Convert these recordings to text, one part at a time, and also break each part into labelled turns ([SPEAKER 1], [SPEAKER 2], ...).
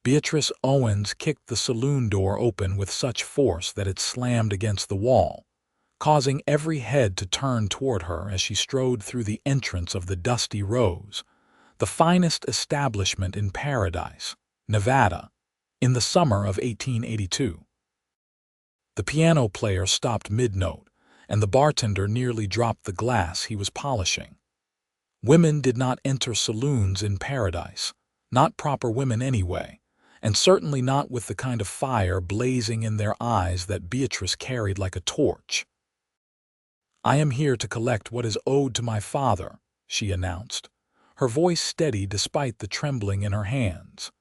[SPEAKER 1] Beatrice Owens kicked the saloon door open with such force that it slammed against the wall, causing every head to turn toward her as she strode through the entrance of the Dusty Rose, the finest establishment in Paradise, Nevada, in the summer of 1882. The piano player stopped mid-note, and the bartender nearly dropped the glass he was polishing. Women did not enter saloons in Paradise, not proper women anyway, and certainly not with the kind of fire blazing in their eyes that Beatrice carried like a torch. "I am here to collect what is owed to my father," she announced, her voice steady despite the trembling in her hands.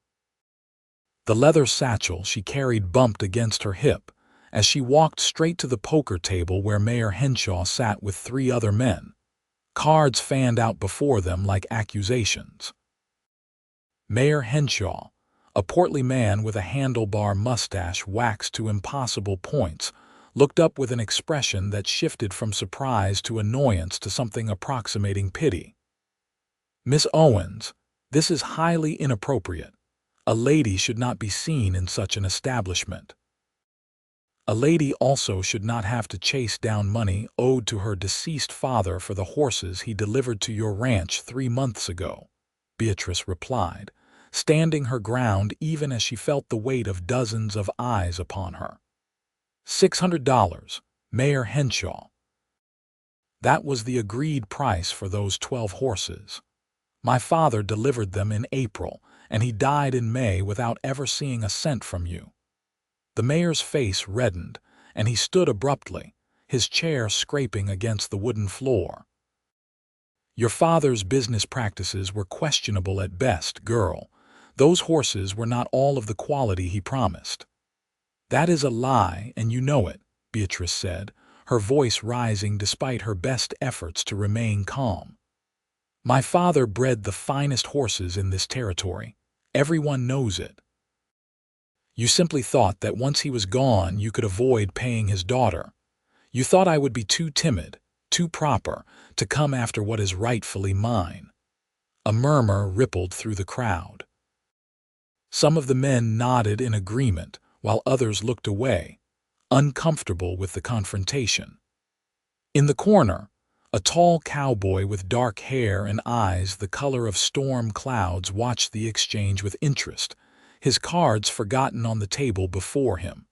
[SPEAKER 1] The leather satchel she carried bumped against her hip as she walked straight to the poker table where Mayor Henshaw sat with 3 other men, cards fanned out before them like accusations. Mayor Henshaw, a portly man with a handlebar mustache waxed to impossible points, looked up with an expression that shifted from surprise to annoyance to something approximating pity. "Miss Owens, this is highly inappropriate. A lady should not be seen in such an establishment. A lady also should not have to chase down money owed to her deceased father for the horses he delivered to your ranch 3 months ago," Beatrice replied, standing her ground even as she felt the weight of dozens of eyes upon her. $600, Mayor Henshaw. That was the agreed price for those 12 horses. My father delivered them in April, and he died in May without ever seeing a cent from you. The mayor's face reddened, and he stood abruptly, his chair scraping against the wooden floor. "Your father's business practices were questionable at best, girl. Those horses were not all of the quality he promised." "That is a lie, and you know it," Beatrice said, her voice rising despite her best efforts to remain calm. "My father bred the finest horses in this territory. Everyone knows it. You simply thought that once he was gone you could avoid paying his daughter. You thought I would be too timid, too proper, to come after what is rightfully mine." A murmur rippled through the crowd. Some of the men nodded in agreement, while others looked away, uncomfortable with the confrontation. In the corner, a tall cowboy with dark hair and eyes the color of storm clouds watched the exchange with interest, his cards forgotten on the table before him.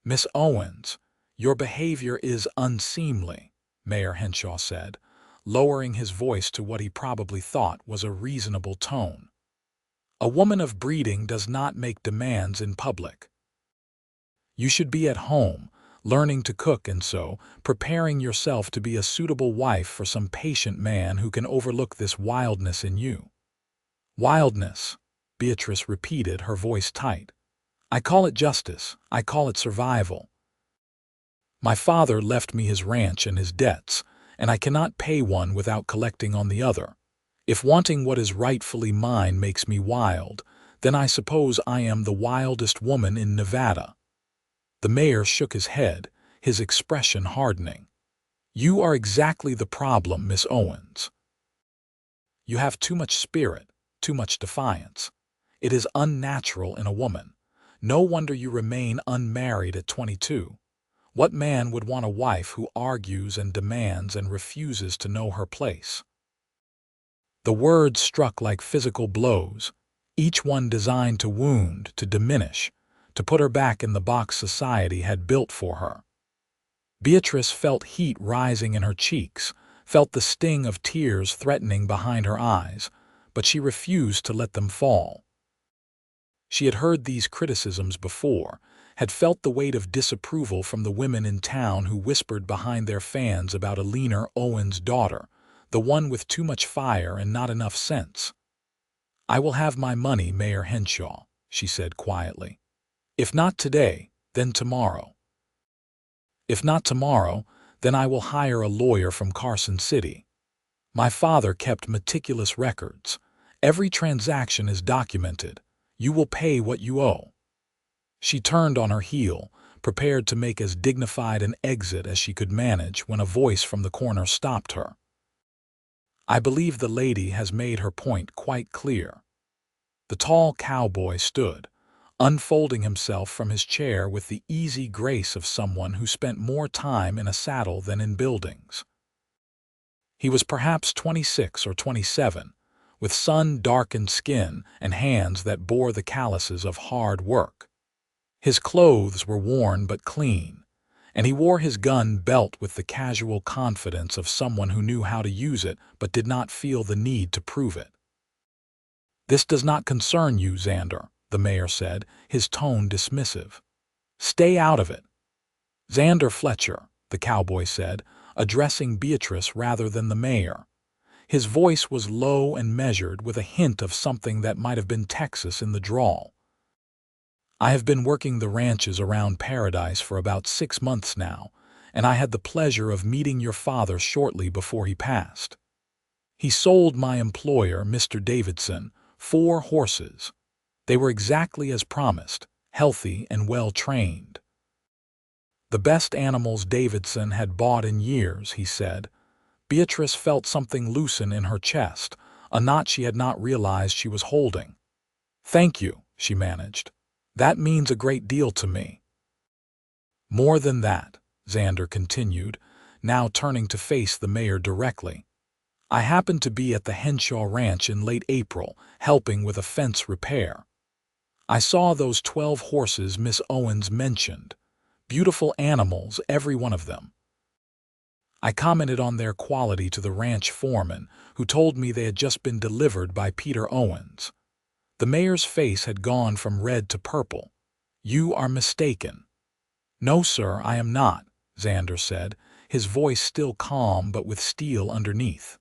[SPEAKER 1] "Miss Owens, your behavior is unseemly," Mayor Henshaw said, lowering his voice to what he probably thought was a reasonable tone. "A woman of breeding does not make demands in public. You should be at home, learning to cook and so, preparing yourself to be a suitable wife for some patient man who can overlook this wildness in you." "Wildness," Beatrice repeated, her voice tight. "I call it justice. I call it survival. My father left me his ranch and his debts, and I cannot pay one without collecting on the other. If wanting what is rightfully mine makes me wild, then I suppose I am the wildest woman in Nevada." The mayor shook his head, his expression hardening. "You are exactly the problem, Miss Owens. You have too much spirit, too much defiance. It is unnatural in a woman. No wonder you remain unmarried at 22. What man would want a wife who argues and demands and refuses to know her place?" The words struck like physical blows, each one designed to wound, to diminish, to put her back in the box society had built for her. Beatrice felt heat rising in her cheeks, felt the sting of tears threatening behind her eyes, but she refused to let them fall. She had heard these criticisms before, had felt the weight of disapproval from the women in town who whispered behind their fans about a leaner Owens' daughter, the one with too much fire and not enough sense. "I will have my money, Mayor Henshaw," she said quietly. "If not today, then tomorrow. If not tomorrow, then I will hire a lawyer from Carson City. My father kept meticulous records. Every transaction is documented. You will pay what you owe." She turned on her heel, prepared to make as dignified an exit as she could manage when a voice from the corner stopped her. "I believe the lady has made her point quite clear." The tall cowboy stood, unfolding himself from his chair with the easy grace of someone who spent more time in a saddle than in buildings. He was perhaps 26 or 27, with sun-darkened skin and hands that bore the calluses of hard work. His clothes were worn but clean, and he wore his gun belt with the casual confidence of someone who knew how to use it but did not feel the need to prove it. "This does not concern you, Xander," the mayor said, his tone dismissive. "Stay out of it." "Xander Fletcher," the cowboy said, addressing Beatrice rather than the mayor. His voice was low and measured, with a hint of something that might have been Texas in the drawl. "I have been working the ranches around Paradise for about 6 months now, and I had the pleasure of meeting your father shortly before he passed. He sold my employer, Mr. Davidson, 4 horses. They were exactly as promised, healthy and well-trained. The best animals Davidson had bought in years," he said. Beatrice felt something loosen in her chest, a knot she had not realized she was holding. "Thank you," she managed. "That means a great deal to me." "More than that," Xander continued, now turning to face the mayor directly. "I happened to be at the Henshaw ranch in late April, helping with a fence repair. I saw those 12 horses Miss Owens mentioned. Beautiful animals, every one of them. I commented on their quality to the ranch foreman, who told me they had just been delivered by Peter Owens." The mayor's face had gone from red to purple. "You are mistaken." "No, sir, I am not," Xander said, his voice still calm but with steel underneath.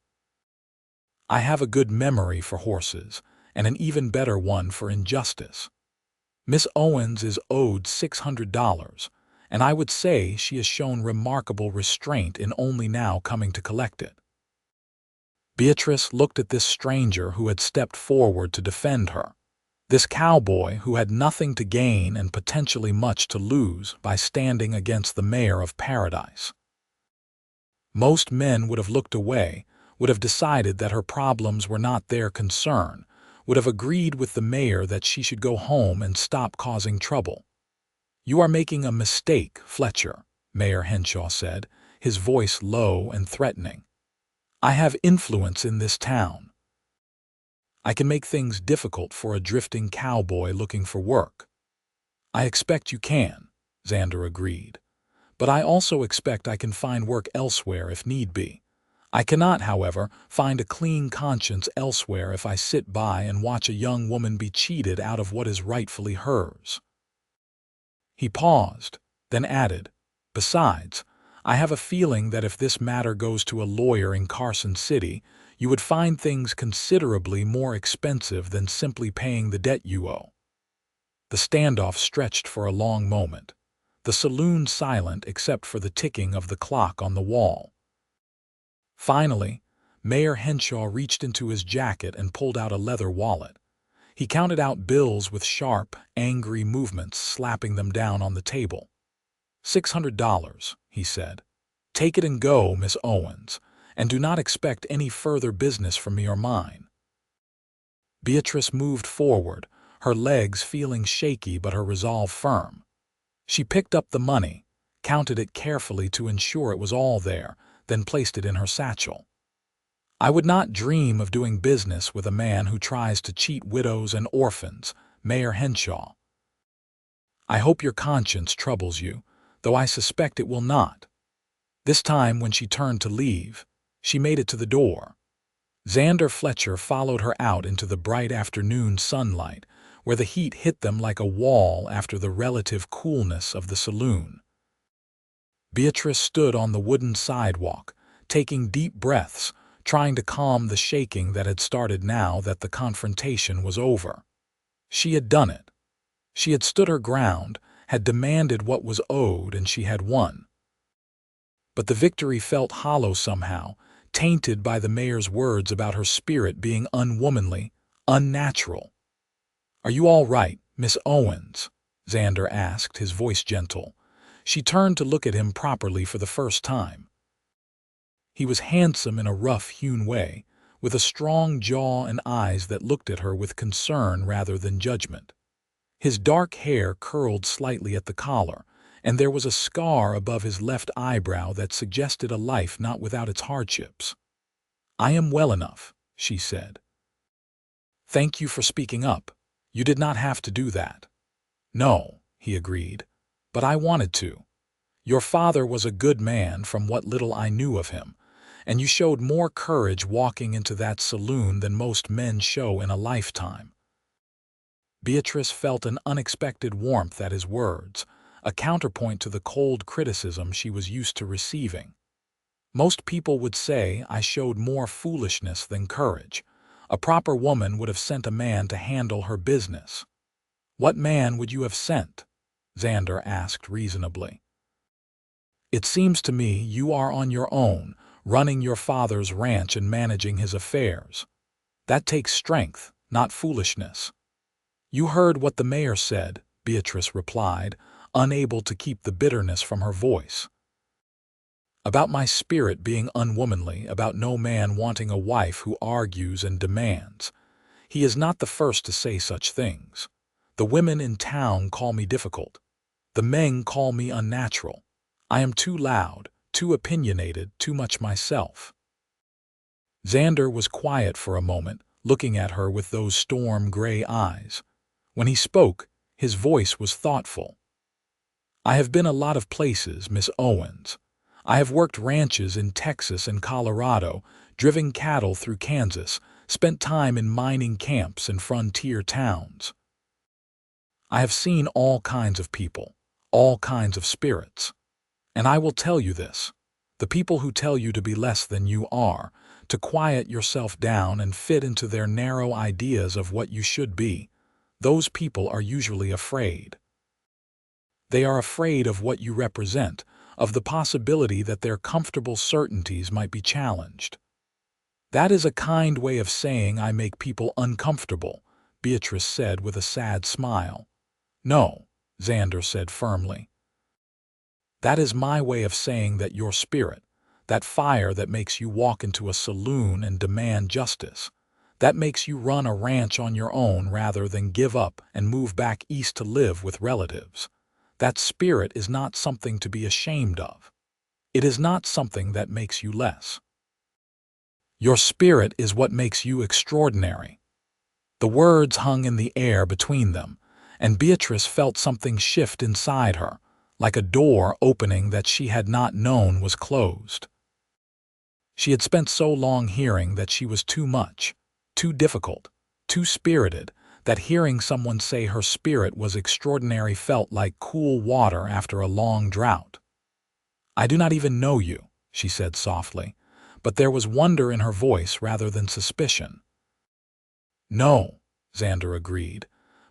[SPEAKER 1] "I have a good memory for horses, and an even better one for injustice. Miss Owens is owed $600, and I would say she has shown remarkable restraint in only now coming to collect it." Beatrice looked at this stranger who had stepped forward to defend her, this cowboy who had nothing to gain and potentially much to lose by standing against the mayor of Paradise. Most men would have looked away, would have decided that her problems were not their concern, would have agreed with the mayor that she should go home and stop causing trouble. "You are making a mistake, Fletcher," Mayor Henshaw said, his voice low and threatening. "I have influence in this town. I can make things difficult for a drifting cowboy looking for work." "I expect you can," Xander agreed. "But I also expect I can find work elsewhere if need be. I cannot, however, find a clean conscience elsewhere if I sit by and watch a young woman be cheated out of what is rightfully hers." He paused, then added, "Besides, I have a feeling that if this matter goes to a lawyer in Carson City, you would find things considerably more expensive than simply paying the debt you owe." The standoff stretched for a long moment, the saloon silent except for the ticking of the clock on the wall. Finally, Mayor Henshaw reached into his jacket and pulled out a leather wallet. He counted out bills with sharp, angry movements, slapping them down on the table. $600, he said. "Take it and go, Miss Owens, and do not expect any further business from me or mine." Beatrice moved forward, her legs feeling shaky but her resolve firm. She picked up the money, counted it carefully to ensure it was all there, then placed it in her satchel. "I would not dream of doing business with a man who tries to cheat widows and orphans, Mayor Henshaw. I hope your conscience troubles you, though I suspect it will not." This time, when she turned to leave, she made it to the door. Xander Fletcher followed her out into the bright afternoon sunlight, where the heat hit them like a wall after the relative coolness of the saloon. Beatrice stood on the wooden sidewalk, taking deep breaths, trying to calm the shaking that had started now that the confrontation was over. She had done it. She had stood her ground, had demanded what was owed, and she had won. But the victory felt hollow somehow, tainted by the mayor's words about her spirit being unwomanly, unnatural. "Are you all right, Miss Owens?" Xander asked, his voice gentle. She turned to look at him properly for the first time. He was handsome in a rough-hewn way, with a strong jaw and eyes that looked at her with concern rather than judgment. His dark hair curled slightly at the collar, and there was a scar above his left eyebrow that suggested a life not without its hardships. "I am well enough," she said. "Thank you for speaking up. You did not have to do that." "No," he agreed, "but I wanted to. Your father was a good man from what little I knew of him, and you showed more courage walking into that saloon than most men show in a lifetime." Beatrice felt an unexpected warmth at his words, a counterpoint to the cold criticism she was used to receiving. Most people would say I showed more foolishness than courage. A proper woman would have sent a man to handle her business. "What man would you have sent?" Xander asked reasonably. "It seems to me you are on your own, running your father's ranch and managing his affairs. That takes strength, not foolishness." "You heard what the mayor said," Beatrice replied, unable to keep the bitterness from her voice. "About my spirit being unwomanly, about no man wanting a wife who argues and demands. He is not the first to say such things. The women in town call me difficult. The men call me unnatural. I am too loud, too opinionated, too much myself." Xander was quiet for a moment, looking at her with those storm-gray eyes. When he spoke, his voice was thoughtful. "I have been a lot of places, Miss Owens. I have worked ranches in Texas and Colorado, driven cattle through Kansas, spent time in mining camps and frontier towns. I have seen all kinds of people, all kinds of spirits. And I will tell you this, the people who tell you to be less than you are, to quiet yourself down and fit into their narrow ideas of what you should be, those people are usually afraid. They are afraid of what you represent, of the possibility that their comfortable certainties might be challenged." "That is a kind way of saying I make people uncomfortable," Beatrice said with a sad smile. "No," Xander said firmly. "That is my way of saying that your spirit, that fire that makes you walk into a saloon and demand justice, that makes you run a ranch on your own rather than give up and move back east to live with relatives, that spirit is not something to be ashamed of. It is not something that makes you less. Your spirit is what makes you extraordinary." The words hung in the air between them, and Beatrice felt something shift inside her, like a door opening that she had not known was closed. She had spent so long hearing that she was too much, too difficult, too spirited, that hearing someone say her spirit was extraordinary felt like cool water after a long drought. "I do not even know you," she said softly, but there was wonder in her voice rather than suspicion. "No," Xander agreed,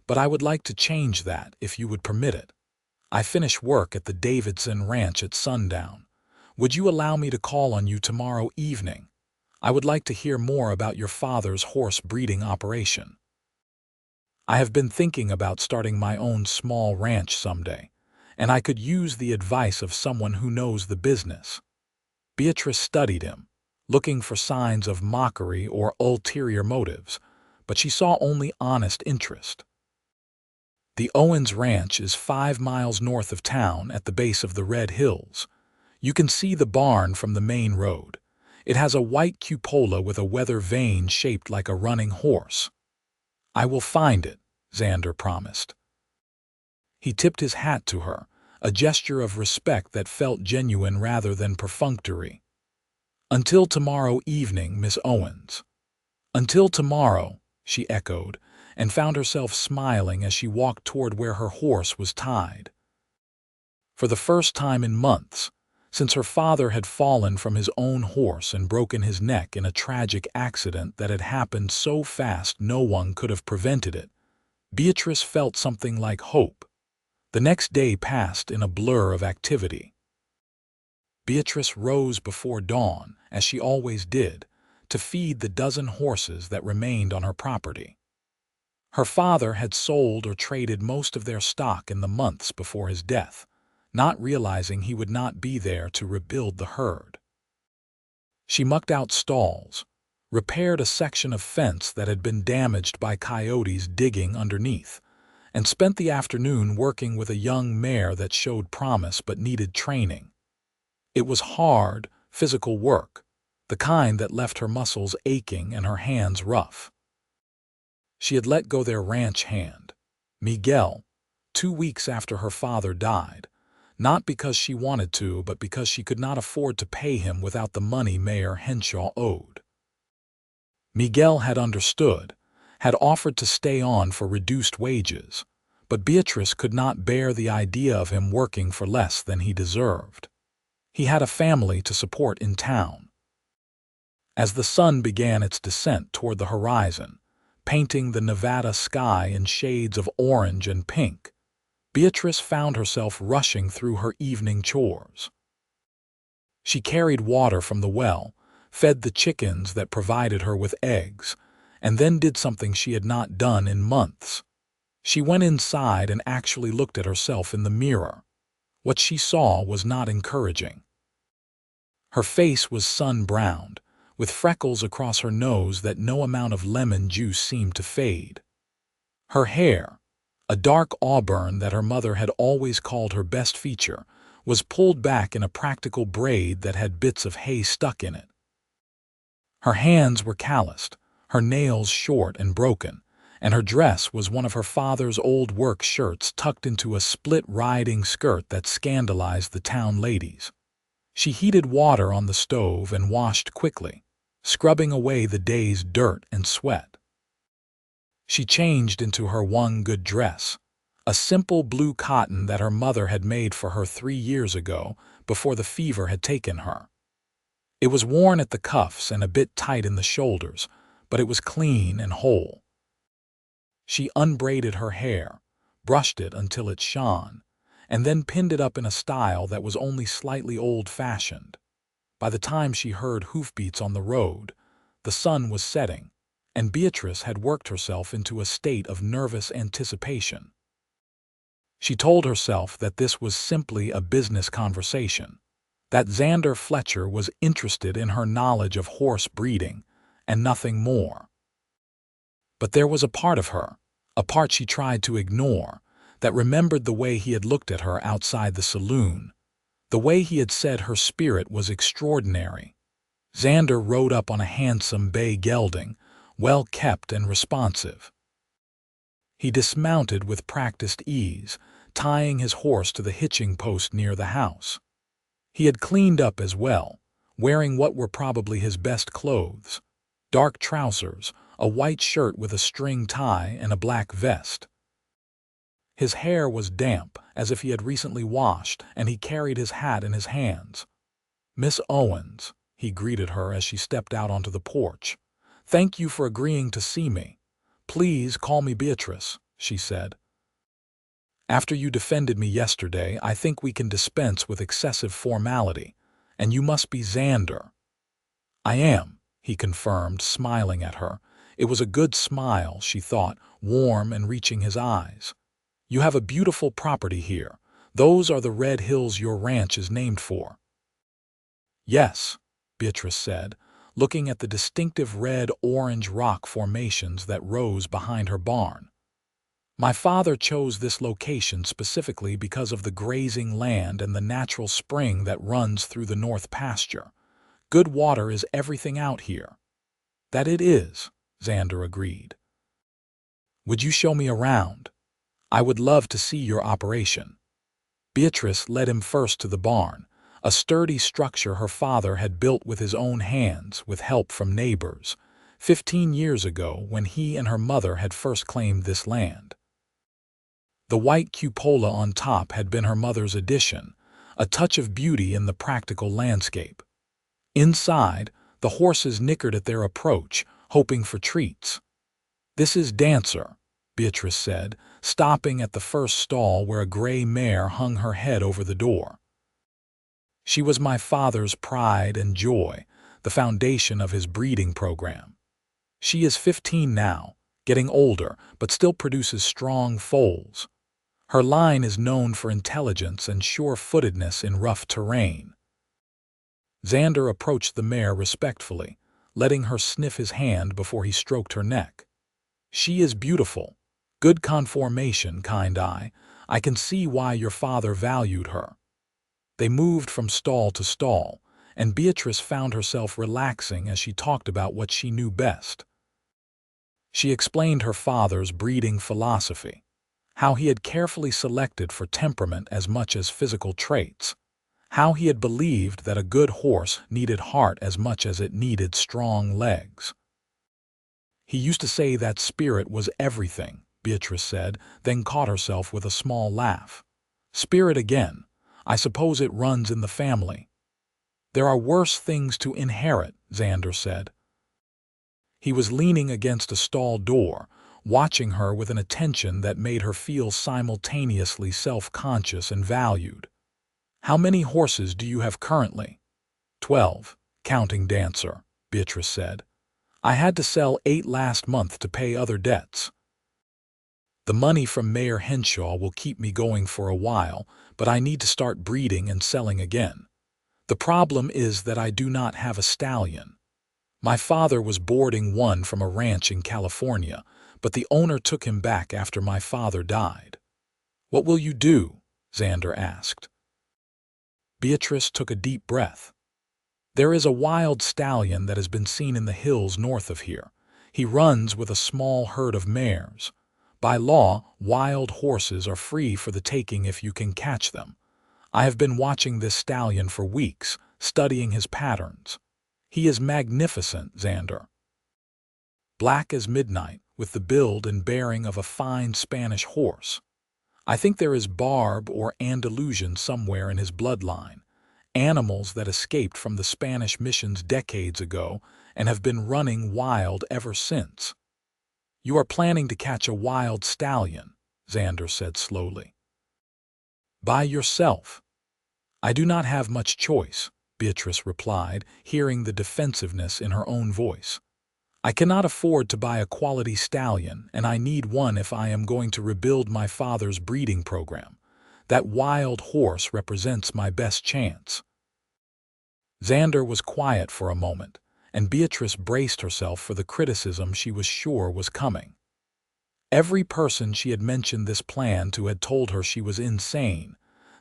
[SPEAKER 1] "but I would like to change that if you would permit it. I finish work at the Davidson Ranch at sundown. Would you allow me to call on you tomorrow evening? I would like to hear more about your father's horse breeding operation. I have been thinking about starting my own small ranch someday, and I could use the advice of someone who knows the business." Beatrice studied him, looking for signs of mockery or ulterior motives, but she saw only honest interest. "The Owens Ranch is 5 miles north of town at the base of the Red Hills. You can see the barn from the main road. It has a white cupola with a weather vane shaped like a running horse." "I will find it," Xander promised. He tipped his hat to her, a gesture of respect that felt genuine rather than perfunctory. "Until tomorrow evening, Miss Owens." "Until tomorrow," she echoed, and found herself smiling as she walked toward where her horse was tied. For the first time in months, since her father had fallen from his own horse and broken his neck in a tragic accident that had happened so fast no one could have prevented it, Beatrice felt something like hope. The next day passed in a blur of activity. Beatrice rose before dawn, as she always did, to feed the dozen horses that remained on her property. Her father had sold or traded most of their stock in the months before his death, not realizing he would not be there to rebuild the herd. She mucked out stalls, repaired a section of fence that had been damaged by coyotes digging underneath, and spent the afternoon working with a young mare that showed promise but needed training. It was hard, physical work, the kind that left her muscles aching and her hands rough. She had let go their ranch hand, Miguel, 2 weeks after her father died, not because she wanted to, but because she could not afford to pay him without the money Mayor Henshaw owed. Miguel had understood, had offered to stay on for reduced wages, but Beatrice could not bear the idea of him working for less than he deserved. He had a family to support in town. As the sun began its descent toward the horizon, painting the Nevada sky in shades of orange and pink, Beatrice found herself rushing through her evening chores. She carried water from the well, fed the chickens that provided her with eggs, and then did something she had not done in months. She went inside and actually looked at herself in the mirror. What she saw was not encouraging. Her face was sun-browned, with freckles across her nose that no amount of lemon juice seemed to fade. Her hair, a dark auburn that her mother had always called her best feature, was pulled back in a practical braid that had bits of hay stuck in it. Her hands were calloused, her nails short and broken, and her dress was one of her father's old work shirts tucked into a split-riding skirt that scandalized the town ladies. She heated water on the stove and washed quickly, scrubbing away the day's dirt and sweat. She changed into her one good dress, a simple blue cotton that her mother had made for her 3 years ago before the fever had taken her. It was worn at the cuffs and a bit tight in the shoulders, but it was clean and whole. She unbraided her hair, brushed it until it shone, and then pinned it up in a style that was only slightly old-fashioned. By the time she heard hoofbeats on the road, the sun was setting, and Beatrice had worked herself into a state of nervous anticipation. She told herself that this was simply a business conversation, that Xander Fletcher was interested in her knowledge of horse breeding, and nothing more. But there was a part of her, a part she tried to ignore, that remembered the way he had looked at her outside the saloon, the way he had said her spirit was extraordinary. Xander rode up on a handsome bay gelding, well-kept and responsive. He dismounted with practiced ease, tying his horse to the hitching post near the house. He had cleaned up as well, wearing what were probably his best clothes: dark trousers, a white shirt with a string tie, and a black vest. His hair was damp, as if he had recently washed, and he carried his hat in his hands. "Miss Owens," he greeted her as she stepped out onto the porch. "Thank you for agreeing to see me. Please call me Beatrice," she said. "After you defended me yesterday, I think we can dispense with excessive formality, and you must be Xander." "I am," he confirmed, smiling at her. It was a good smile, she thought, warm and reaching his eyes. "You have a beautiful property here. Those are the red hills your ranch is named for." "Yes," Beatrice said, looking at the distinctive red-orange rock formations that rose behind her barn. "My father chose this location specifically because of the grazing land and the natural spring that runs through the north pasture. Good water is everything out here." "That it is," Xander agreed. "Would you show me around? I would love to see your operation." Beatrice led him first to the barn, a sturdy structure her father had built with his own hands with help from neighbors, 15 years ago when he and her mother had first claimed this land. The white cupola on top had been her mother's addition, a touch of beauty in the practical landscape. Inside, the horses nickered at their approach, hoping for treats. "This is Dancer," Beatrice said, stopping at the first stall where a gray mare hung her head over the door. "She was my father's pride and joy, the foundation of his breeding program. She is 15 now, getting older, but still produces strong foals. Her line is known for intelligence and sure-footedness in rough terrain." Xander approached the mare respectfully, letting her sniff his hand before he stroked her neck. "She is beautiful. Good conformation, kind eye. I can see why your father valued her." They moved from stall to stall, and Beatrice found herself relaxing as she talked about what she knew best. She explained her father's breeding philosophy, how he had carefully selected for temperament as much as physical traits, how he had believed that a good horse needed heart as much as it needed strong legs. "He used to say that spirit was everything," Beatrice said, then caught herself with a small laugh. "Spirit again. I suppose it runs in the family." "There are worse things to inherit," Xander said. He was leaning against a stall door, watching her with an attention that made her feel simultaneously self-conscious and valued. "How many horses do you have currently?" 12, counting Dancer, Beatrice said. "I had to sell 8 last month to pay other debts. The money from Mayor Henshaw will keep me going for a while, but I need to start breeding and selling again. The problem is that I do not have a stallion. My father was boarding one from a ranch in California, but the owner took him back after my father died." "What will you do?" Xander asked. Beatrice took a deep breath. "There is a wild stallion that has been seen in the hills north of here. He runs with a small herd of mares. By law, wild horses are free for the taking if you can catch them. I have been watching this stallion for weeks, studying his patterns. He is magnificent, Xander. Black as midnight, with the build and bearing of a fine Spanish horse. I think there is Barb or Andalusian somewhere in his bloodline, animals that escaped from the Spanish missions decades ago and have been running wild ever since." "You are planning to catch a wild stallion," Xander said slowly. "By yourself." "I do not have much choice," Beatrice replied, hearing the defensiveness in her own voice. "I cannot afford to buy a quality stallion, and I need one if I am going to rebuild my father's breeding program. That wild horse represents my best chance." Xander was quiet for a moment, and Beatrice braced herself for the criticism she was sure was coming. Every person she had mentioned this plan to had told her she was insane,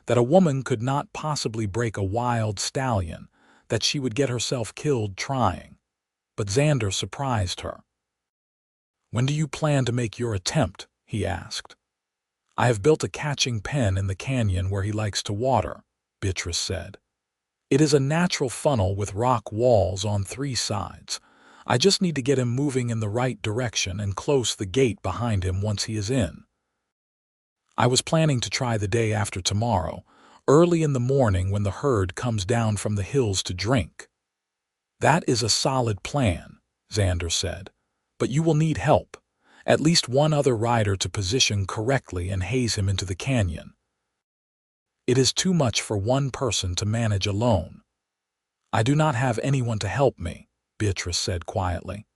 [SPEAKER 1] that a woman could not possibly break a wild stallion, that she would get herself killed trying. But Xander surprised her. "When do you plan to make your attempt?" he asked. "I have built a catching pen in the canyon where he likes to water," Beatrice said. "It is a natural funnel with rock walls on 3 sides. I just need to get him moving in the right direction and close the gate behind him once he is in. I was planning to try the day after tomorrow, early in the morning when the herd comes down from the hills to drink." "That is a solid plan," Xander said, "but you will need help, at least one other rider to position correctly and haze him into the canyon. It is too much for one person to manage alone." "I do not have anyone to help me," Beatrice said quietly.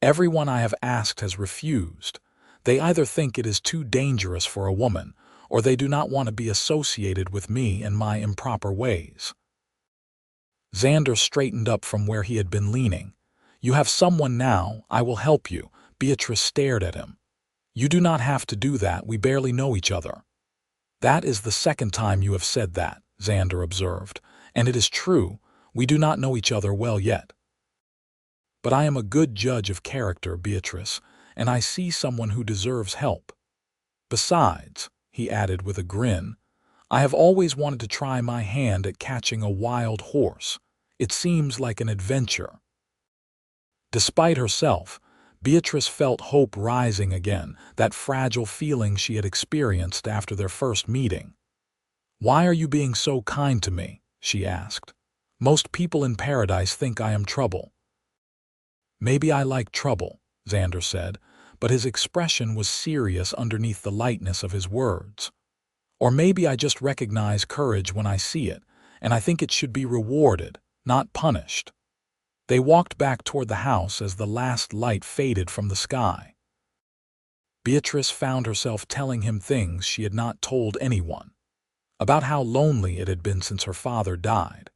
[SPEAKER 1] "Everyone I have asked has refused. They either think it is too dangerous for a woman, or they do not want to be associated with me and my improper ways." Xander straightened up from where he had been leaning. "You have someone now, I will help you." Beatrice stared at him. "You do not have to do that, we barely know each other." "That is the second time you have said that," Xander observed, "and it is true, we do not know each other well yet. But I am a good judge of character, Beatrice, and I see someone who deserves help. Besides," he added with a grin, "I have always wanted to try my hand at catching a wild horse. It seems like an adventure." Despite herself, Beatrice felt hope rising again, that fragile feeling she had experienced after their first meeting. "Why are you being so kind to me?" she asked. "Most people in paradise think I am trouble." "Maybe I like trouble," Xander said, but his expression was serious underneath the lightness of his words. "Or maybe I just recognize courage when I see it, and I think it should be rewarded, not punished." They walked back toward the house as the last light faded from the sky. Beatrice found herself telling him things she had not told anyone, about how lonely it had been since her father died,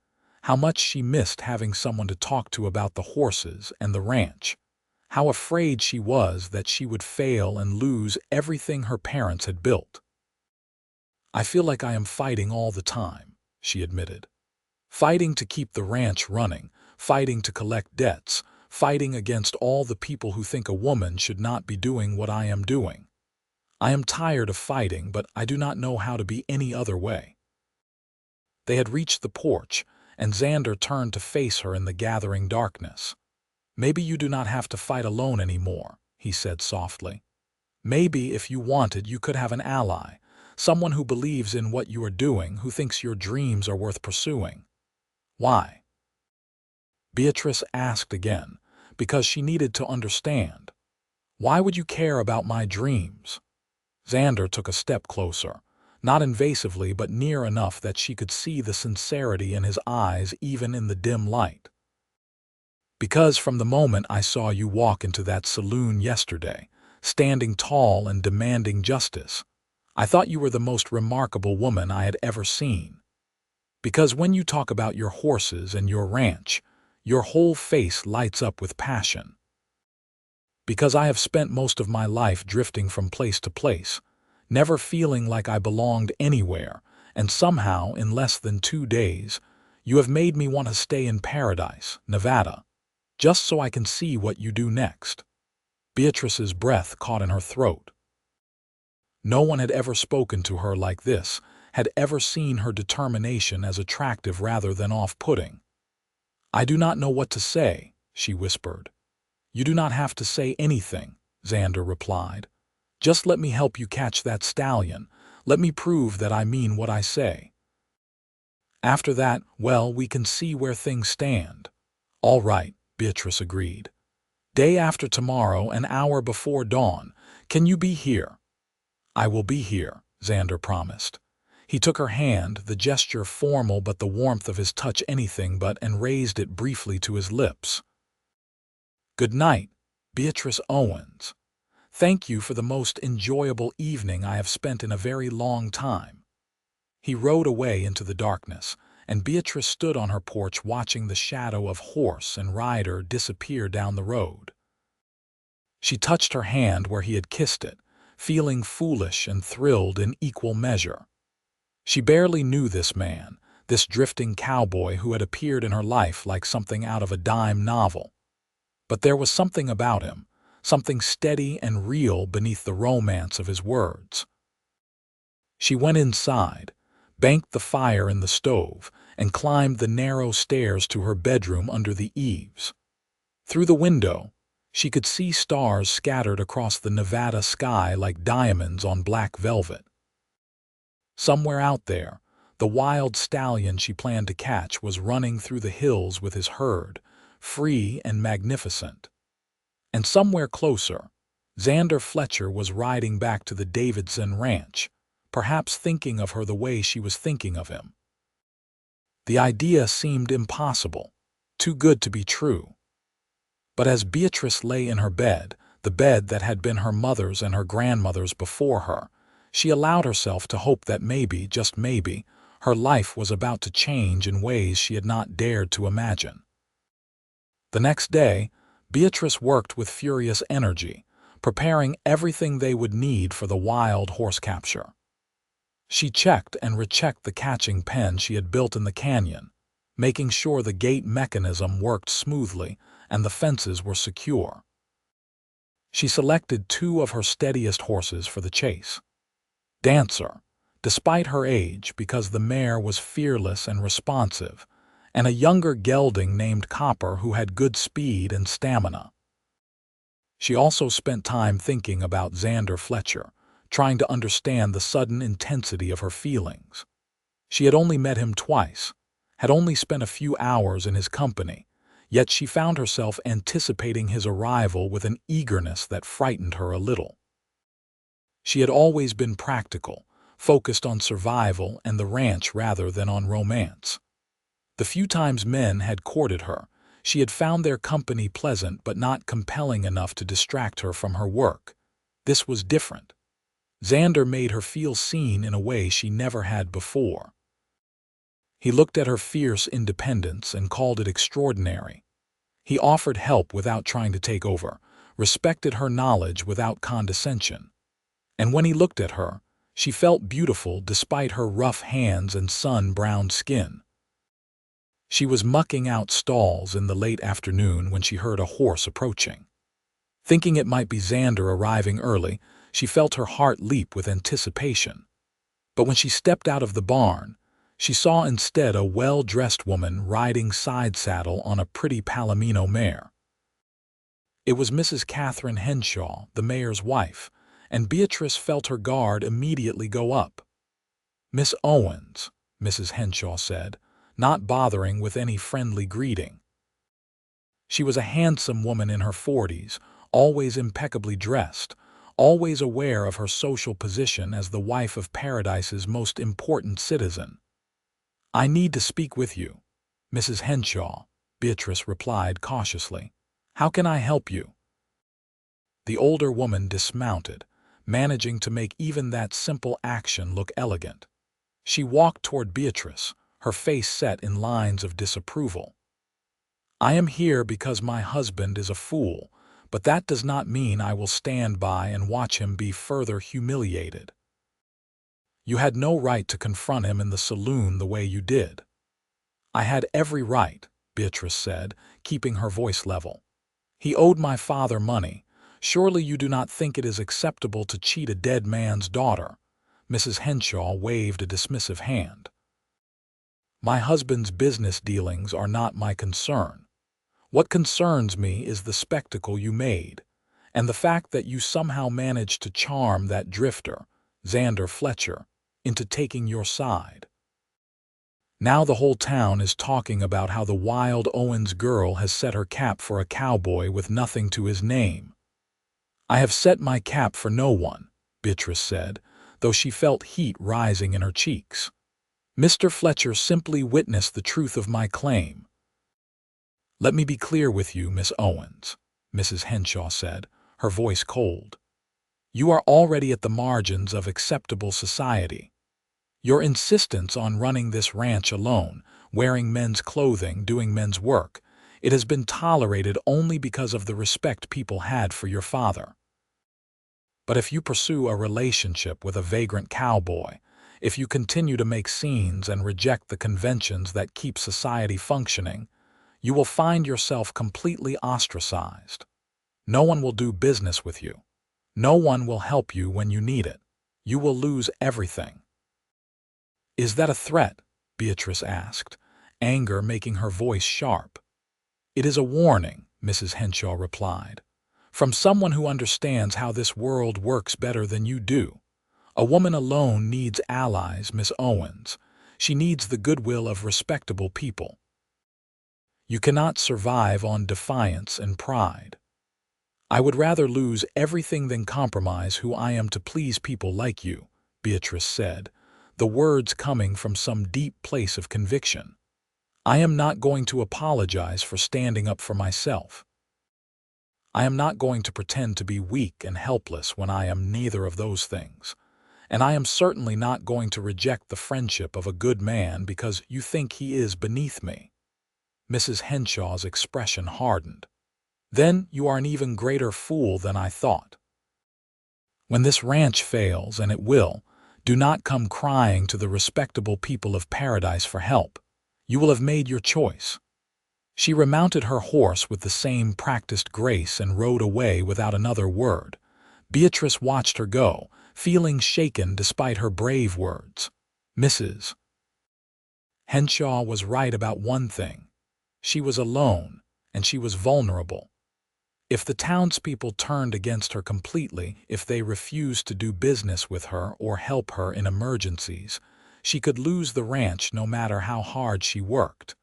[SPEAKER 1] how much she missed having someone to talk to about the horses and the ranch, how afraid she was that she would fail and lose everything her parents had built. "I feel like I am fighting all the time," she admitted. "Fighting to keep the ranch running, fighting to collect debts, fighting against all the people who think a woman should not be doing what I am doing. I am tired of fighting, but I do not know how to be any other way." They had reached the porch, and Xander turned to face her in the gathering darkness. "Maybe you do not have to fight alone anymore," he said softly. "Maybe if you wanted, you could have an ally, someone who believes in what you are doing, who thinks your dreams are worth pursuing." "Why?" Beatrice asked again, because she needed to understand. "Why would you care about my dreams?" Xander took a step closer, not invasively but near enough that she could see the sincerity in his eyes even in the dim light. "Because from the moment I saw you walk into that saloon yesterday, standing tall and demanding justice, I thought you were the most remarkable woman I had ever seen. Because when you talk about your horses and your ranch, your whole face lights up with passion. Because I have spent most of my life drifting from place to place, never feeling like I belonged anywhere, and somehow, in less than 2 days, you have made me want to stay in Paradise, Nevada, just so I can see what you do next." Beatrice's breath caught in her throat. No one had ever spoken to her like this, had ever seen her determination as attractive rather than off-putting. "I do not know what to say," she whispered. "You do not have to say anything," Xander replied. "Just let me help you catch that stallion. Let me prove that I mean what I say. After that, well, we can see where things stand." "All right," Beatrice agreed. "Day after tomorrow, an hour before dawn. Can you be here?" "I will be here," Xander promised. He took her hand, the gesture formal but the warmth of his touch anything but, and raised it briefly to his lips. "Good night, Beatrice Owens. Thank you for the most enjoyable evening I have spent in a very long time." He rode away into the darkness, and Beatrice stood on her porch watching the shadow of horse and rider disappear down the road. She touched her hand where he had kissed it, feeling foolish and thrilled in equal measure. She barely knew this man, this drifting cowboy who had appeared in her life like something out of a dime novel. But there was something about him, something steady and real beneath the romance of his words. She went inside, banked the fire in the stove, and climbed the narrow stairs to her bedroom under the eaves. Through the window, she could see stars scattered across the Nevada sky like diamonds on black velvet. Somewhere out there, the wild stallion she planned to catch was running through the hills with his herd, free and magnificent. And somewhere closer, Xander Fletcher was riding back to the Davidson ranch, perhaps thinking of her the way she was thinking of him. The idea seemed impossible, too good to be true. But as Beatrice lay in her bed, the bed that had been her mother's and her grandmother's before her, she allowed herself to hope that maybe, just maybe, her life was about to change in ways she had not dared to imagine. The next day, Beatrice worked with furious energy, preparing everything they would need for the wild horse capture. She checked and rechecked the catching pen she had built in the canyon, making sure the gate mechanism worked smoothly and the fences were secure. She selected 2 of her steadiest horses for the chase. Dancer, despite her age because the mare was fearless and responsive, and a younger gelding named Copper who had good speed and stamina. She also spent time thinking about Xander Fletcher, trying to understand the sudden intensity of her feelings. She had only met him twice, had only spent a few hours in his company, yet she found herself anticipating his arrival with an eagerness that frightened her a little. She had always been practical, focused on survival and the ranch rather than on romance. The few times men had courted her, she had found their company pleasant but not compelling enough to distract her from her work. This was different. Xander made her feel seen in a way she never had before. He looked at her fierce independence and called it extraordinary. He offered help without trying to take over, respected her knowledge without condescension. And when he looked at her, she felt beautiful despite her rough hands and sun-browned skin. She was mucking out stalls in the late afternoon when she heard a horse approaching. Thinking it might be Xander arriving early, she felt her heart leap with anticipation. But when she stepped out of the barn, she saw instead a well-dressed woman riding side-saddle on a pretty Palomino mare. It was Mrs. Catherine Henshaw, the mayor's wife, and Beatrice felt her guard immediately go up. "Miss Owens," Mrs. Henshaw said, not bothering with any friendly greeting. She was a handsome woman in her 40s, always impeccably dressed, always aware of her social position as the wife of Paradise's most important citizen. "I need to speak with you, Mrs. Henshaw," Beatrice replied cautiously. "How can I help you?" The older woman dismounted, managing to make even that simple action look elegant. She walked toward Beatrice, her face set in lines of disapproval. "I am here because my husband is a fool, but that does not mean I will stand by and watch him be further humiliated. You had no right to confront him in the saloon the way you did." "I had every right," Beatrice said, keeping her voice level. "He owed my father money. Surely you do not think it is acceptable to cheat a dead man's daughter?" Mrs. Henshaw waved a dismissive hand. "My husband's business dealings are not my concern. What concerns me is the spectacle you made, and the fact that you somehow managed to charm that drifter, Xander Fletcher, into taking your side. Now the whole town is talking about how the wild Owens girl has set her cap for a cowboy with nothing to his name." "I have set my cap for no one," Beatrice said, though she felt heat rising in her cheeks. "Mr. Fletcher simply witnessed the truth of my claim." "Let me be clear with you, Miss Owens," Mrs. Henshaw said, her voice cold. "You are already at the margins of acceptable society. Your insistence on running this ranch alone, wearing men's clothing, doing men's work, it has been tolerated only because of the respect people had for your father. But if you pursue a relationship with a vagrant cowboy, if you continue to make scenes and reject the conventions that keep society functioning, you will find yourself completely ostracized. No one will do business with you. No one will help you when you need it. You will lose everything." "Is that a threat?" Beatrice asked, anger making her voice sharp. "It is a warning," Mrs. Henshaw replied, "from someone who understands how this world works better than you do. A woman alone needs allies, Miss Owens. She needs the goodwill of respectable people. You cannot survive on defiance and pride. I would rather lose everything than compromise who I am to please people like you," Beatrice said, the words coming from some deep place of conviction. "I am not going to apologize for standing up for myself. I am not going to pretend to be weak and helpless when I am neither of those things. And I am certainly not going to reject the friendship of a good man because you think he is beneath me." Mrs. Henshaw's expression hardened. "Then you are an even greater fool than I thought. When this ranch fails, and it will, do not come crying to the respectable people of Paradise for help. You will have made your choice." She remounted her horse with the same practiced grace and rode away without another word. Beatrice watched her go, feeling shaken despite her brave words. Mrs. Henshaw was right about one thing. She was alone, and she was vulnerable. If the townspeople turned against her completely, if they refused to do business with her or help her in emergencies, she could lose the ranch no matter how hard she worked.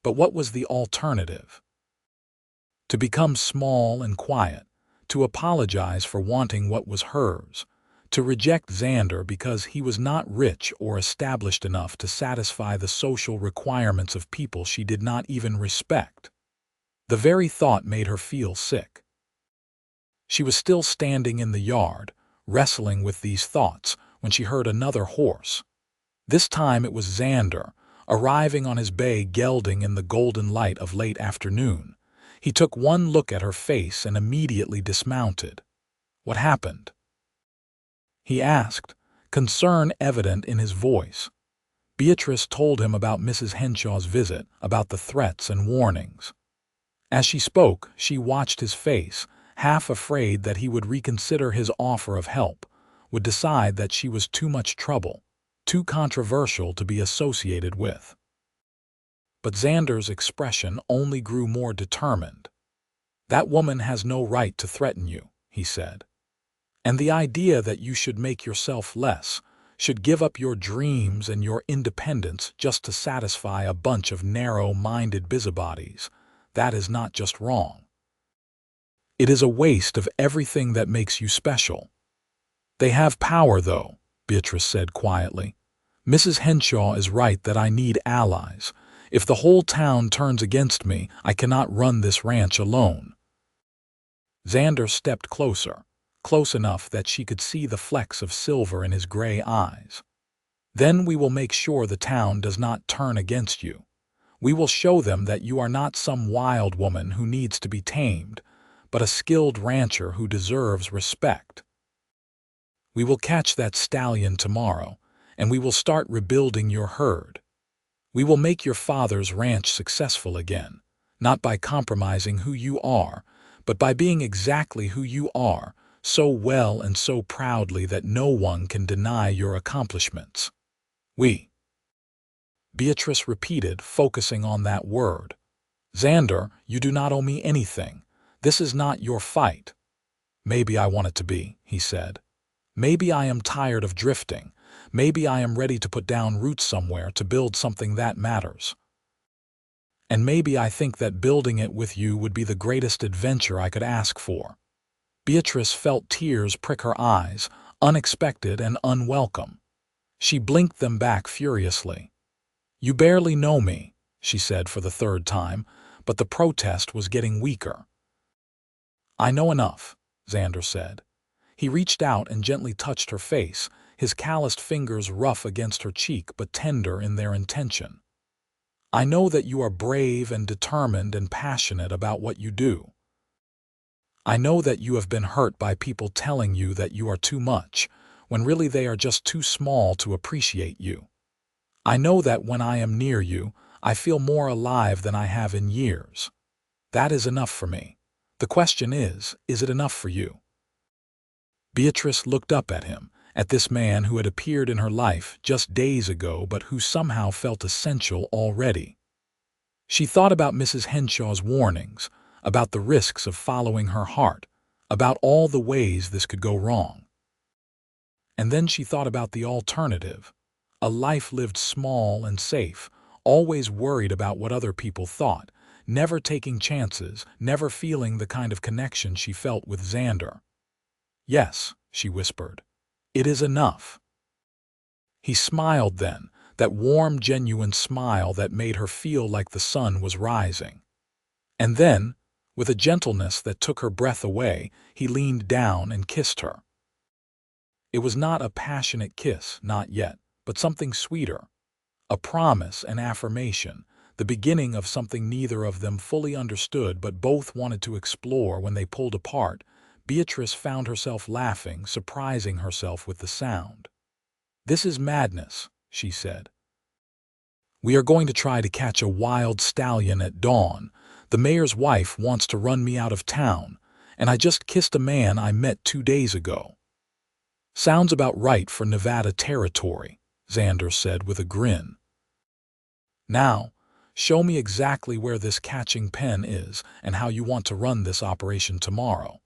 [SPEAKER 1] But what was the alternative? To become small and quiet, to apologize for wanting what was hers, to reject Xander because he was not rich or established enough to satisfy the social requirements of people she did not even respect. The very thought made her feel sick. She was still standing in the yard, wrestling with these thoughts, when she heard another horse. This time it was Xander, arriving on his bay gelding in the golden light of late afternoon. He took one look at her face and immediately dismounted. "What happened?" he asked, concern evident in his voice. Beatrice told him about Mrs. Henshaw's visit, about the threats and warnings. As she spoke, she watched his face, half afraid that he would reconsider his offer of help, would decide that she was too much trouble, too controversial to be associated with. But Xander's expression only grew more determined. "That woman has no right to threaten you," he said. "And the idea that you should make yourself less, should give up your dreams and your independence just to satisfy a bunch of narrow-minded busybodies, that is not just wrong. It is a waste of everything that makes you special." "They have power, though," Beatrice said quietly. "Mrs. Henshaw is right that I need allies. If the whole town turns against me, I cannot run this ranch alone." Xander stepped closer, close enough that she could see the flecks of silver in his gray eyes. "Then we will make sure the town does not turn against you. We will show them that you are not some wild woman who needs to be tamed, but a skilled rancher who deserves respect. We will catch that stallion tomorrow, and we will start rebuilding your herd. We will make your father's ranch successful again, not by compromising who you are, but by being exactly who you are, so well and so proudly that no one can deny your accomplishments. We." Beatrice repeated, focusing on that word. "Xander, you do not owe me anything. This is not your fight." "Maybe I want it to be," he said. "Maybe I am tired of drifting. Maybe I am ready to put down roots somewhere to build something that matters. And maybe I think that building it with you would be the greatest adventure I could ask for." Beatrice felt tears prick her eyes, unexpected and unwelcome. She blinked them back furiously. "You barely know me," she said for the third time, but the protest was getting weaker. "I know enough," Xander said. He reached out and gently touched her face, his calloused fingers rough against her cheek but tender in their intention. "I know that you are brave and determined and passionate about what you do. I know that you have been hurt by people telling you that you are too much, when really they are just too small to appreciate you. I know that when I am near you, I feel more alive than I have in years. That is enough for me. The question is it enough for you?" Beatrice looked up at him, at this man who had appeared in her life just days ago but who somehow felt essential already. She thought about Mrs. Henshaw's warnings, about the risks of following her heart, about all the ways this could go wrong. And then she thought about the alternative, a life lived small and safe, always worried about what other people thought, never taking chances, never feeling the kind of connection she felt with Xander. "Yes," she whispered, "it is enough." He smiled then, that warm, genuine smile that made her feel like the sun was rising. And then, with a gentleness that took her breath away, he leaned down and kissed her. It was not a passionate kiss, not yet, but something sweeter. A promise, an affirmation, the beginning of something neither of them fully understood but both wanted to explore. When they pulled apart, Beatrice found herself laughing, surprising herself with the sound. "This is madness," she said. "We are going to try to catch a wild stallion at dawn. The mayor's wife wants to run me out of town, and I just kissed a man I met 2 days ago." "Sounds about right for Nevada territory," Xander said with a grin. "Now, show me exactly where this catching pen is and how you want to run this operation tomorrow.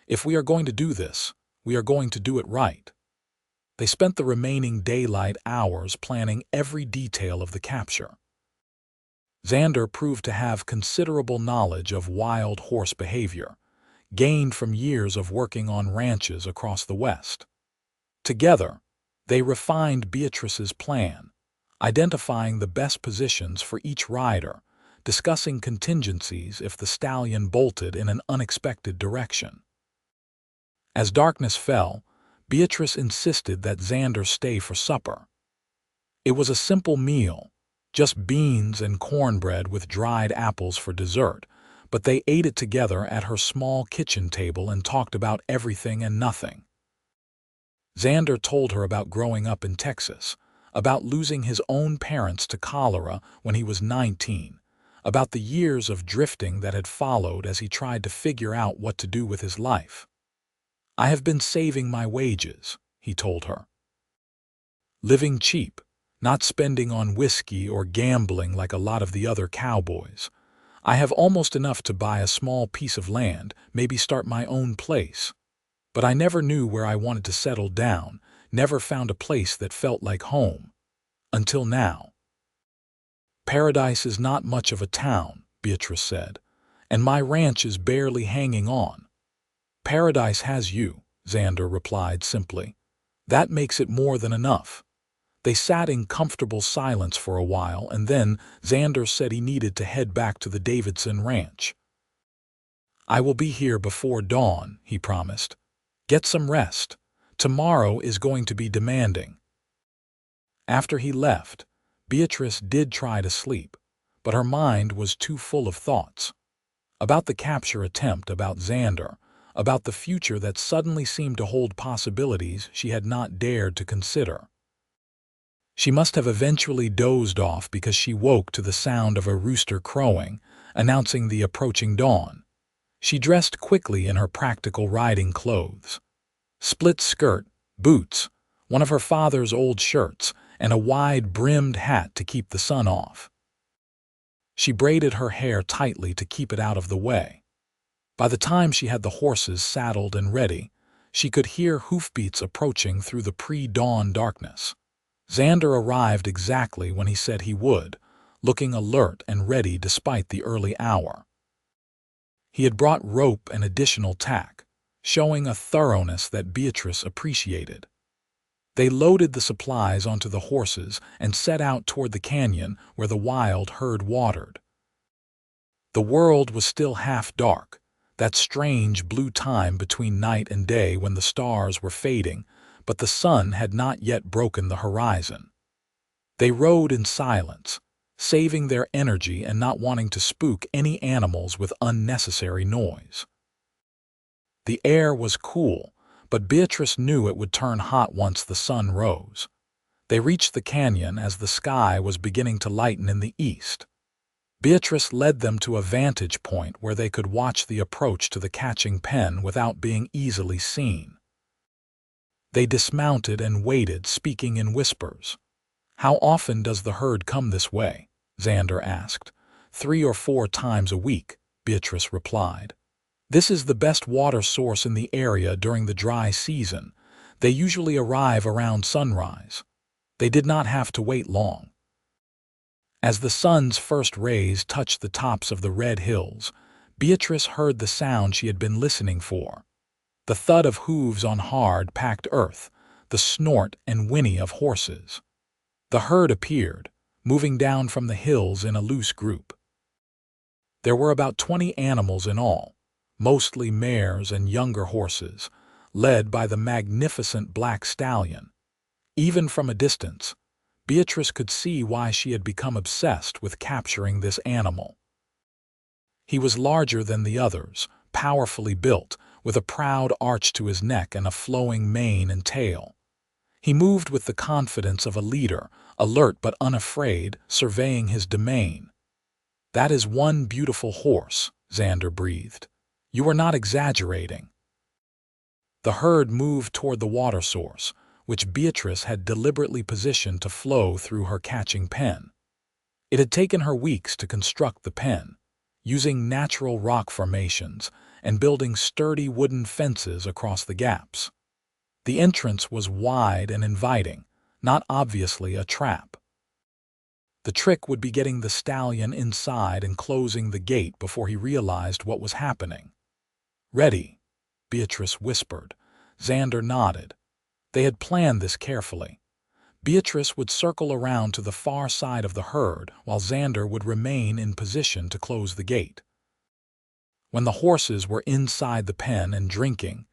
[SPEAKER 1] If we are going to do this, we are going to do it right." They spent the remaining daylight hours planning every detail of the capture. Xander proved to have considerable knowledge of wild horse behavior, gained from years of working on ranches across the West. Together, they refined Beatrice's plan, identifying the best positions for each rider, discussing contingencies if the stallion bolted in an unexpected direction. As darkness fell, Beatrice insisted that Xander stay for supper. It was a simple meal, just beans and cornbread with dried apples for dessert, but they ate it together at her small kitchen table and talked about everything and nothing. Xander told her about growing up in Texas, about losing his own parents to cholera when he was 19, about the years of drifting that had followed as he tried to figure out what to do with his life. "I have been saving my wages," he told her. "Living cheap, not spending on whiskey or gambling like a lot of the other cowboys. I have almost enough to buy a small piece of land, maybe start my own place. But I never knew where I wanted to settle down, never found a place that felt like home. Until now." "Paradise is not much of a town," Beatrice said, "and my ranch is barely hanging on." "Paradise has you," Xander replied simply. "That makes it more than enough." They sat in comfortable silence for a while, and then Xander said he needed to head back to the Davidson ranch. "I will be here before dawn," he promised. "Get some rest. Tomorrow is going to be demanding." After he left, Beatrice did try to sleep, but her mind was too full of thoughts. About the capture attempt, about Xander, about the future that suddenly seemed to hold possibilities she had not dared to consider. She must have eventually dozed off because she woke to the sound of a rooster crowing, announcing the approaching dawn. She dressed quickly in her practical riding clothes. Split skirt, boots, one of her father's old shirts, and a wide-brimmed hat to keep the sun off. She braided her hair tightly to keep it out of the way. By the time she had the horses saddled and ready, she could hear hoofbeats approaching through the pre-dawn darkness. Xander arrived exactly when he said he would, looking alert and ready despite the early hour. He had brought rope and additional tack, showing a thoroughness that Beatrice appreciated. They loaded the supplies onto the horses and set out toward the canyon where the wild herd watered. The world was still half dark, that strange blue time between night and day when the stars were fading, but the sun had not yet broken the horizon. They rode in silence, saving their energy and not wanting to spook any animals with unnecessary noise. The air was cool, but Beatrice knew it would turn hot once the sun rose. They reached the canyon as the sky was beginning to lighten in the east. Beatrice led them to a vantage point where they could watch the approach to the catching pen without being easily seen. They dismounted and waited, speaking in whispers. "How often does the herd come this way?" Xander asked. 3 or 4 times a week," Beatrice replied. "This is the best water source in the area during the dry season. They usually arrive around sunrise." They did not have to wait long. As the sun's first rays touched the tops of the red hills, Beatrice heard the sound she had been listening for. The thud of hooves on hard, packed earth, the snort and whinny of horses. The herd appeared, moving down from the hills in a loose group. There were about 20 animals in all, mostly mares and younger horses, led by the magnificent black stallion. Even from a distance, Beatrice could see why she had become obsessed with capturing this animal. He was larger than the others, powerfully built, with a proud arch to his neck and a flowing mane and tail. He moved with the confidence of a leader, alert but unafraid, surveying his domain. "That is one beautiful horse," Xander breathed. "You are not exaggerating." The herd moved toward the water source, which Beatrice had deliberately positioned to flow through her catching pen. It had taken her weeks to construct the pen, using natural rock formations and building sturdy wooden fences across the gaps. The entrance was wide and inviting, not obviously a trap. The trick would be getting the stallion inside and closing the gate before he realized what was happening. "Ready," Beatrice whispered. Xander nodded. They had planned this carefully. Beatrice would circle around to the far side of the herd while Xander would remain in position to close the gate. When the horses were inside the pen and drinking,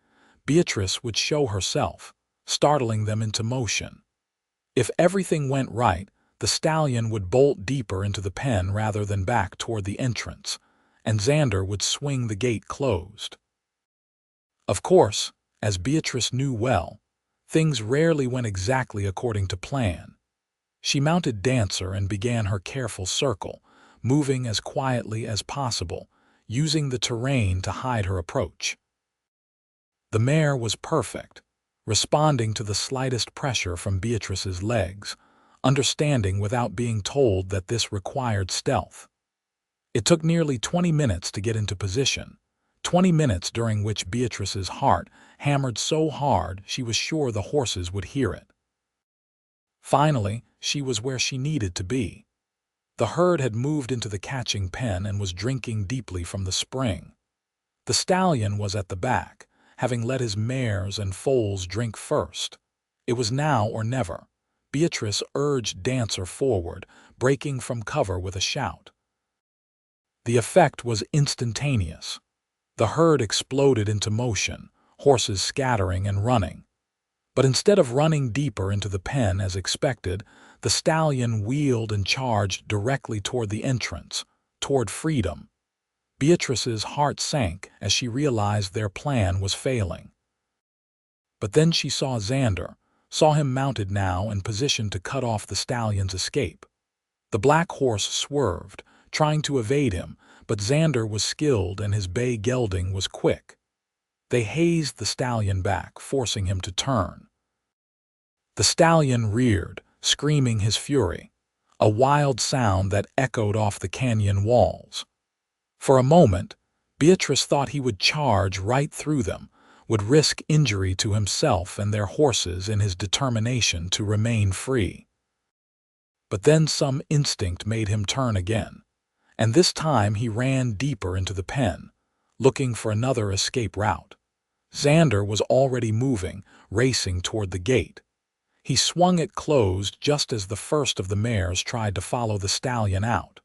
[SPEAKER 1] Beatrice would show herself, startling them into motion. If everything went right, the stallion would bolt deeper into the pen rather than back toward the entrance, and Xander would swing the gate closed. Of course, as Beatrice knew well, things rarely went exactly according to plan. She mounted Dancer and began her careful circle, moving as quietly as possible, using the terrain to hide her approach. The mare was perfect, responding to the slightest pressure from Beatrice's legs, understanding without being told that this required stealth. It took nearly 20 minutes to get into position, 20 minutes during which Beatrice's heart hammered so hard she was sure the horses would hear it. Finally, she was where she needed to be. The herd had moved into the catching pen and was drinking deeply from the spring. The stallion was at the back, having let his mares and foals drink first. It was now or never. Beatrice urged Dancer forward, breaking from cover with a shout. The effect was instantaneous. The herd exploded into motion, horses scattering and running. But instead of running deeper into the pen as expected, the stallion wheeled and charged directly toward the entrance, toward freedom. Beatrice's heart sank as she realized their plan was failing. But then she saw Xander, saw him mounted now and positioned to cut off the stallion's escape. The black horse swerved, trying to evade him, but Xander was skilled and his bay gelding was quick. They hazed the stallion back, forcing him to turn. The stallion reared, screaming his fury, a wild sound that echoed off the canyon walls. For a moment, Beatrice thought he would charge right through them, would risk injury to himself and their horses in his determination to remain free. But then some instinct made him turn again, and this time he ran deeper into the pen, looking for another escape route. Xander was already moving, racing toward the gate. He swung it closed just as the first of the mares tried to follow the stallion out.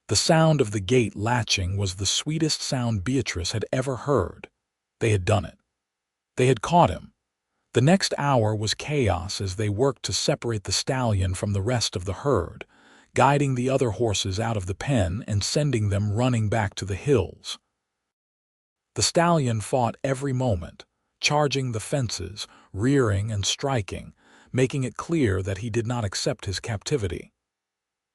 [SPEAKER 1] The sound of the gate latching was the sweetest sound Beatrice had ever heard. They had done it. They had caught him. The next hour was chaos as they worked to separate the stallion from the rest of the herd, guiding the other horses out of the pen and sending them running back to the hills. The stallion fought every moment, charging the fences, rearing and striking, making it clear that he did not accept his captivity.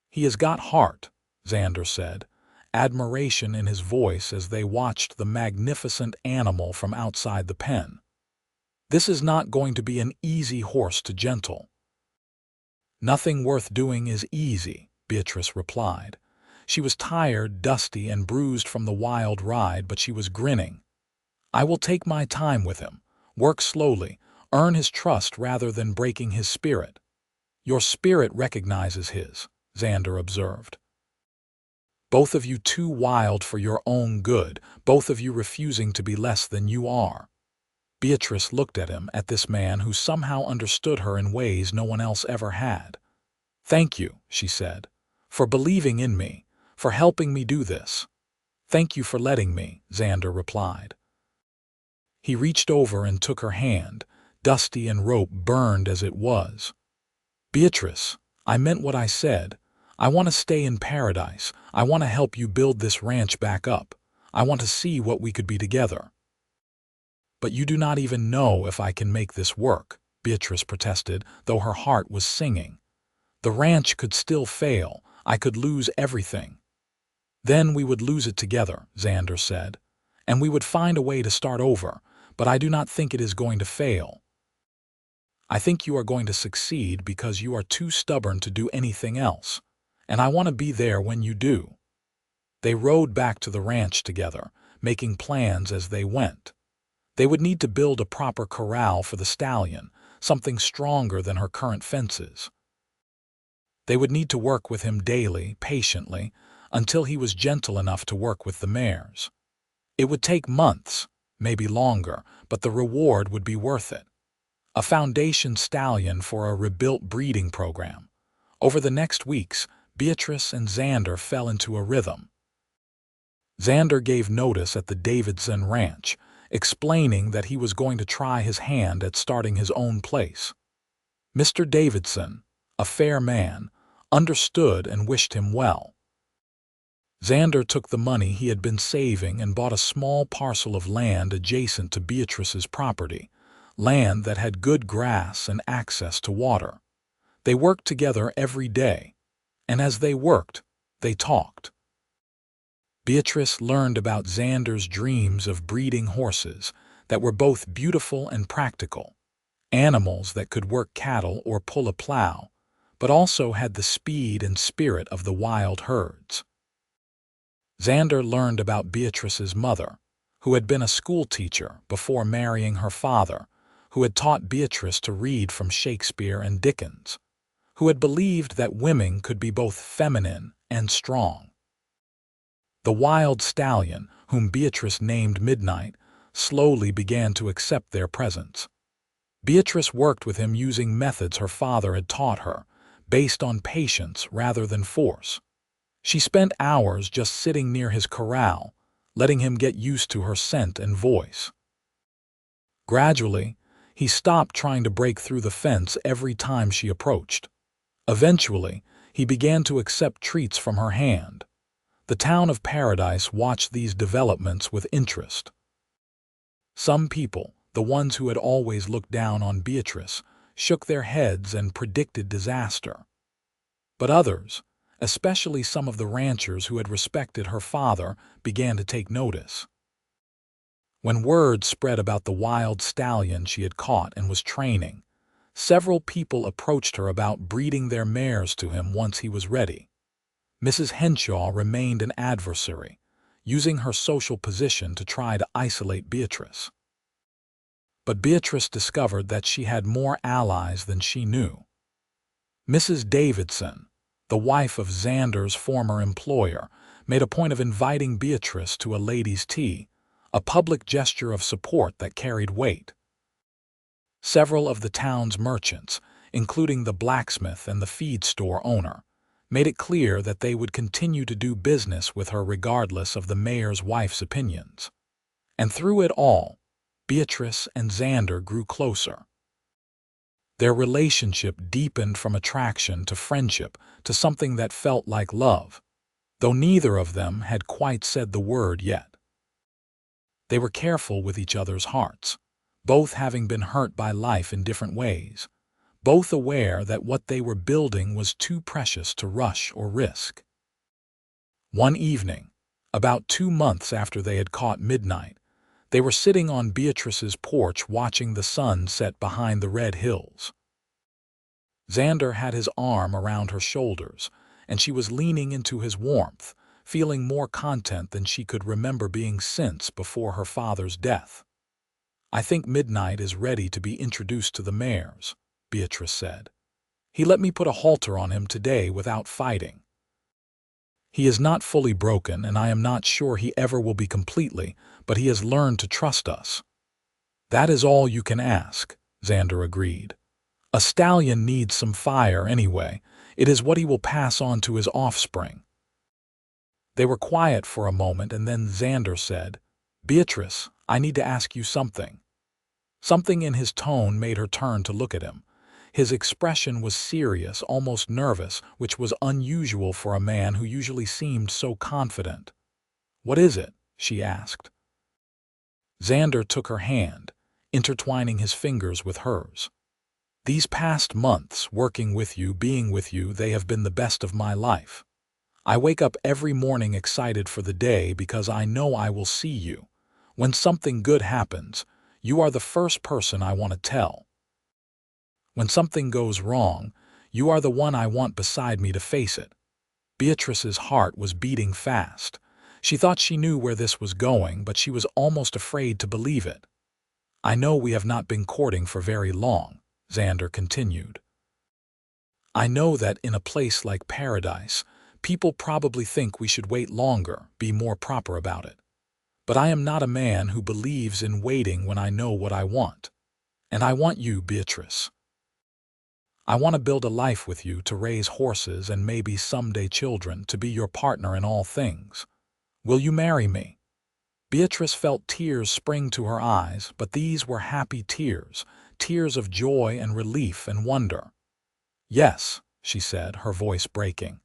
[SPEAKER 1] "He has got heart," Xander said, admiration in his voice as they watched the magnificent animal from outside the pen. "This is not going to be an easy horse to gentle." "Nothing worth doing is easy," Beatrice replied. She was tired, dusty, and bruised from the wild ride, but she was grinning. "I will take my time with him, work slowly, earn his trust rather than breaking his spirit." "Your spirit recognizes his," Xander observed. "Both of you too wild for your own good, both of you refusing to be less than you are." Beatrice looked at him, at this man who somehow understood her in ways no one else ever had. "Thank you," she said, "for believing in me, for helping me do this." "Thank you for letting me," Xander replied. He reached over and took her hand, dusty and rope burned as it was. "Beatrice, I meant what I said. I want to stay in paradise. I want to help you build this ranch back up. I want to see what we could be together." "But you do not even know if I can make this work," Beatrice protested, though her heart was singing. "The ranch could still fail. I could lose everything." "Then we would lose it together," Xander said, "and we would find a way to start over, but I do not think it is going to fail. I think you are going to succeed because you are too stubborn to do anything else, and I want to be there when you do." They rode back to the ranch together, making plans as they went. They would need to build a proper corral for the stallion, something stronger than her current fences. They would need to work with him daily, patiently, until he was gentle enough to work with the mares. It would take months, maybe longer, but the reward would be worth it. A foundation stallion for a rebuilt breeding program. Over the next weeks, Beatrice and Xander fell into a rhythm. Xander gave notice at the Davidson Ranch, explaining that he was going to try his hand at starting his own place. "Mr. Davidson," a fair man, understood and wished him well. Xander took the money he had been saving and bought a small parcel of land adjacent to Beatrice's property, land that had good grass and access to water. They worked together every day, and as they worked, they talked. Beatrice learned about Xander's dreams of breeding horses that were both beautiful and practical, animals that could work cattle or pull a plow, but also had the speed and spirit of the wild herds. Xander learned about Beatrice's mother, who had been a schoolteacher before marrying her father, who had taught Beatrice to read from Shakespeare and Dickens, who had believed that women could be both feminine and strong. The wild stallion, whom Beatrice named Midnight, slowly began to accept their presence. Beatrice worked with him using methods her father had taught her, based on patience rather than force. She spent hours just sitting near his corral, letting him get used to her scent and voice. Gradually, he stopped trying to break through the fence every time she approached. Eventually, he began to accept treats from her hand. The town of Paradise watched these developments with interest. Some people, the ones who had always looked down on Beatrice, shook their heads and predicted disaster. But others, especially some of the ranchers who had respected her father, began to take notice. When word spread about the wild stallion she had caught and was training, several people approached her about breeding their mares to him once he was ready. Mrs. Henshaw remained an adversary, using her social position to try to isolate Beatrice. But Beatrice discovered that she had more allies than she knew. Mrs. Davidson, the wife of Xander's former employer, made a point of inviting Beatrice to a ladies' tea, a public gesture of support that carried weight. Several of the town's merchants, including the blacksmith and the feed store owner, made it clear that they would continue to do business with her regardless of the mayor's wife's opinions. And through it all, Beatrice and Xander grew closer. Their relationship deepened from attraction to friendship to something that felt like love, though neither of them had quite said the word yet. They were careful with each other's hearts, both having been hurt by life in different ways, both aware that what they were building was too precious to rush or risk. One evening, about 2 months after they had caught Midnight, they were sitting on Beatrice's porch watching the sun set behind the red hills. Xander had his arm around her shoulders, and she was leaning into his warmth, feeling more content than she could remember being since before her father's death. "I think Midnight is ready to be introduced to the mares," Beatrice said. "He let me put a halter on him today without fighting. He is not fully broken, and I am not sure he ever will be completely, but he has learned to trust us." "That is all you can ask," Xander agreed. "A stallion needs some fire anyway. It is what he will pass on to his offspring." They were quiet for a moment, and then Xander said, "Beatrice, I need to ask you something." Something in his tone made her turn to look at him. His expression was serious, almost nervous, which was unusual for a man who usually seemed so confident. "What is it?" she asked. Xander took her hand, intertwining his fingers with hers. "These past months, working with you, being with you, they have been the best of my life. I wake up every morning excited for the day because I know I will see you. When something good happens, you are the first person I want to tell. When something goes wrong, you are the one I want beside me to face it." Beatrice's heart was beating fast. She thought she knew where this was going, but she was almost afraid to believe it. "I know we have not been courting for very long," Xander continued. "I know that in a place like Paradise, people probably think we should wait longer, be more proper about it. But I am not a man who believes in waiting when I know what I want. And I want you, Beatrice. I want to build a life with you, to raise horses and maybe someday children, to be your partner in all things. Will you marry me?" Beatrice felt tears spring to her eyes, but these were happy tears, tears of joy and relief and wonder. "Yes," she said, her voice breaking.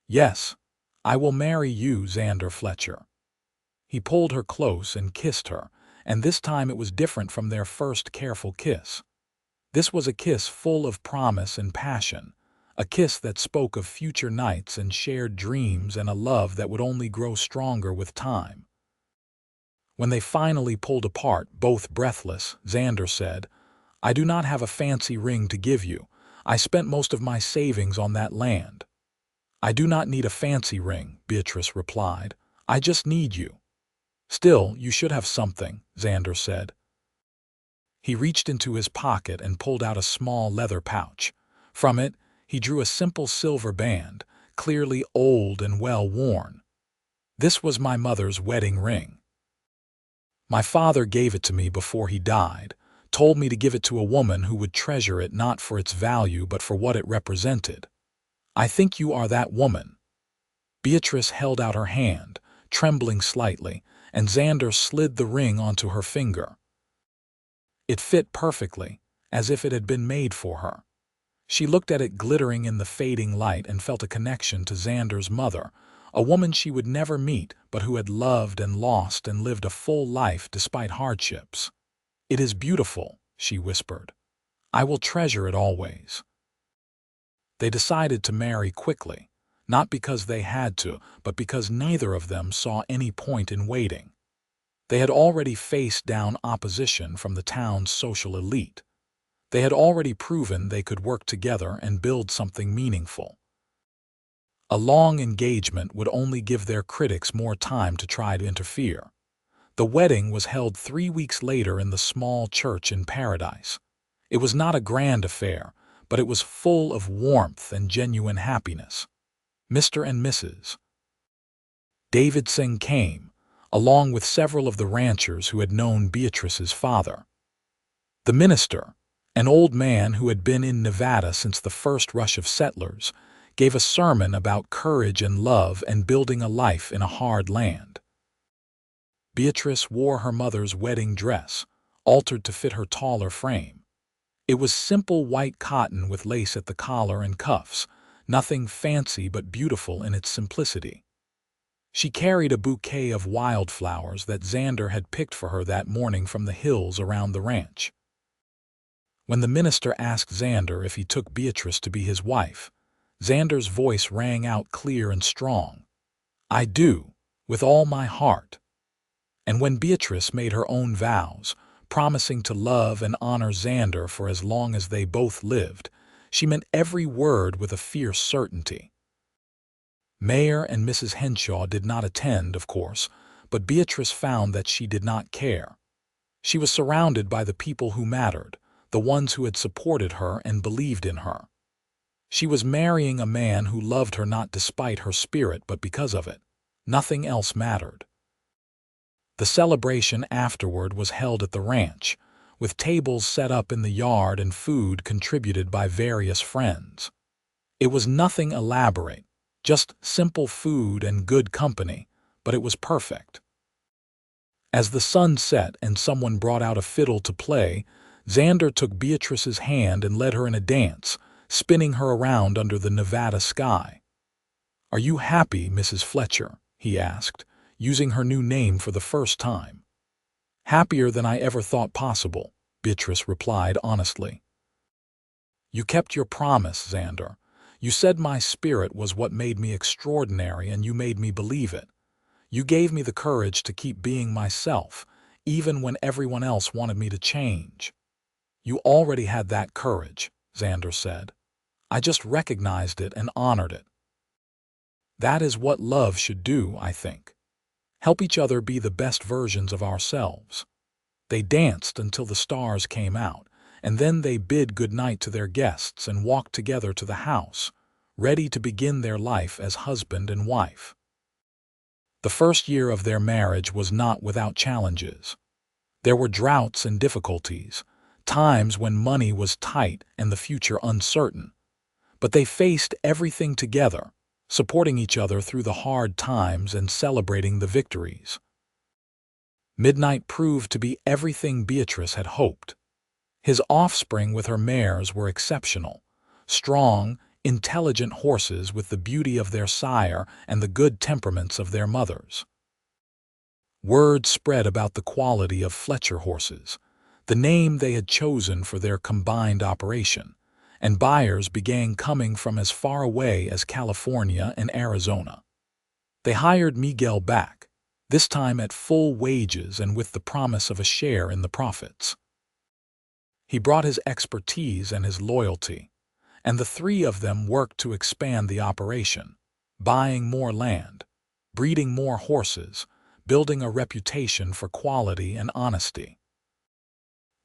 [SPEAKER 1] Yes, I will marry you, Xander Fletcher. He pulled her close and kissed her, and this time it was different from their first careful kiss. This was a kiss full of promise and passion, a kiss that spoke of future nights and shared dreams and a love that would only grow stronger with time. When they finally pulled apart, both breathless, Xander said, I do not have a fancy ring to give you. I spent most of my savings on that land. I do not need a fancy ring, Beatrice replied. I just need you. Still, you should have something, Xander said. He reached into his pocket and pulled out a small leather pouch. From it, he drew a simple silver band, clearly old and well worn. This was my mother's wedding ring. My father gave it to me before he died, told me to give it to a woman who would treasure it not for its value but for what it represented. I think you are that woman. Beatrice held out her hand, trembling slightly, and Xander slid the ring onto her finger. It fit perfectly, as if it had been made for her. She looked at it glittering in the fading light and felt a connection to Xander's mother, a woman she would never meet but who had loved and lost and lived a full life despite hardships. It is beautiful, she whispered. I will treasure it always. They decided to marry quickly, not because they had to, but because neither of them saw any point in waiting. They had already faced down opposition from the town's social elite. They had already proven they could work together and build something meaningful. A long engagement would only give their critics more time to try to interfere. The wedding was held 3 weeks later in the small church in Paradise. It was not a grand affair, but it was full of warmth and genuine happiness. Mr. and Mrs. Davidson came, along with several of the ranchers who had known Beatrice's father. The minister, an old man who had been in Nevada since the first rush of settlers, gave a sermon about courage and love and building a life in a hard land. Beatrice wore her mother's wedding dress, altered to fit her taller frame. It was simple white cotton with lace at the collar and cuffs, nothing fancy but beautiful in its simplicity. She carried a bouquet of wildflowers that Xander had picked for her that morning from the hills around the ranch. When the minister asked Xander if he took Beatrice to be his wife, Xander's voice rang out clear and strong. I do, with all my heart. And when Beatrice made her own vows, promising to love and honor Xander for as long as they both lived, she meant every word with a fierce certainty. Mayor and Mrs. Henshaw did not attend, of course, but Beatrice found that she did not care. She was surrounded by the people who mattered, the ones who had supported her and believed in her. She was marrying a man who loved her not despite her spirit but because of it. Nothing else mattered. The celebration afterward was held at the ranch, with tables set up in the yard and food contributed by various friends. It was nothing elaborate, just simple food and good company, but it was perfect. As the sun set and someone brought out a fiddle to play, Xander took Beatrice's hand and led her in a dance, spinning her around under the Nevada sky. Are you happy, Mrs. Fletcher? He asked, using her new name for the first time. Happier than I ever thought possible, Beatrice replied honestly. You kept your promise, Xander. You said my spirit was what made me extraordinary and you made me believe it. You gave me the courage to keep being myself, even when everyone else wanted me to change. You already had that courage, Xander said. I just recognized it and honored it. That is what love should do, I think. Help each other be the best versions of ourselves. They danced until the stars came out, and then they bid goodnight to their guests and walked together to the house, ready to begin their life as husband and wife. The first year of their marriage was not without challenges. There were droughts and difficulties, times when money was tight and the future uncertain. But they faced everything together, supporting each other through the hard times and celebrating the victories. Midnight proved to be everything Beatrice had hoped. His offspring with her mares were exceptional, strong, intelligent horses with the beauty of their sire and the good temperaments of their mothers. Word spread about the quality of Fletcher horses, the name they had chosen for their combined operation, and buyers began coming from as far away as California and Arizona. They hired Miguel back, this time at full wages and with the promise of a share in the profits. He brought his expertise and his loyalty, and the three of them worked to expand the operation, buying more land, breeding more horses, building a reputation for quality and honesty.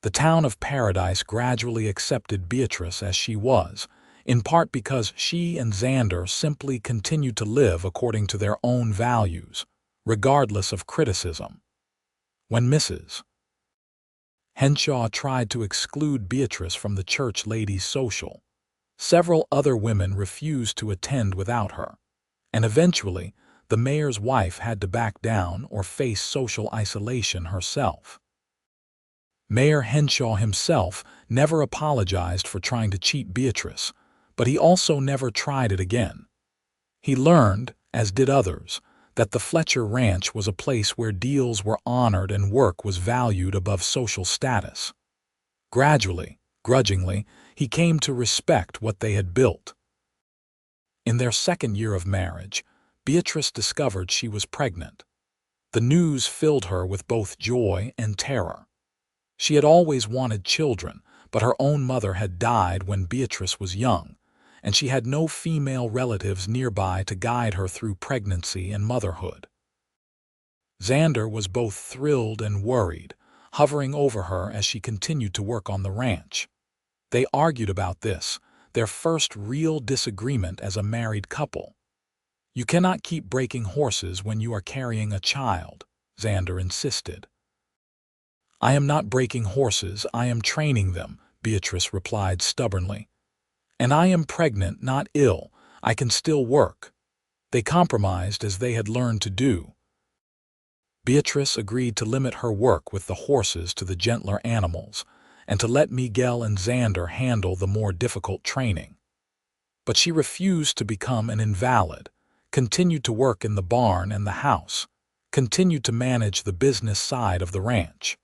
[SPEAKER 1] The town of Paradise gradually accepted Beatrice as she was, in part because she and Xander simply continued to live according to their own values, regardless of criticism. When Mrs. Henshaw tried to exclude Beatrice from the church ladies' social, several other women refused to attend without her, and eventually the mayor's wife had to back down or face social isolation herself. Mayor Henshaw himself never apologized for trying to cheat Beatrice, but he also never tried it again. He learned, as did others, that the Fletcher Ranch was a place where deals were honored and work was valued above social status. Gradually, grudgingly, he came to respect what they had built. In their second year of marriage, Beatrice discovered she was pregnant. The news filled her with both joy and terror. She had always wanted children, but her own mother had died when Beatrice was young, and she had no female relatives nearby to guide her through pregnancy and motherhood. Xander was both thrilled and worried, hovering over her as she continued to work on the ranch. They argued about this, their first real disagreement as a married couple. "You cannot keep breaking horses when you are carrying a child," Xander insisted. "I am not breaking horses, I am training them," Beatrice replied stubbornly. "And I am pregnant, not ill. I can still work." They compromised as they had learned to do. Beatrice agreed to limit her work with the horses to the gentler animals, and to let Miguel and Xander handle the more difficult training. But she refused to become an invalid, continued to work in the barn and the house, continued to manage the business side of the ranch.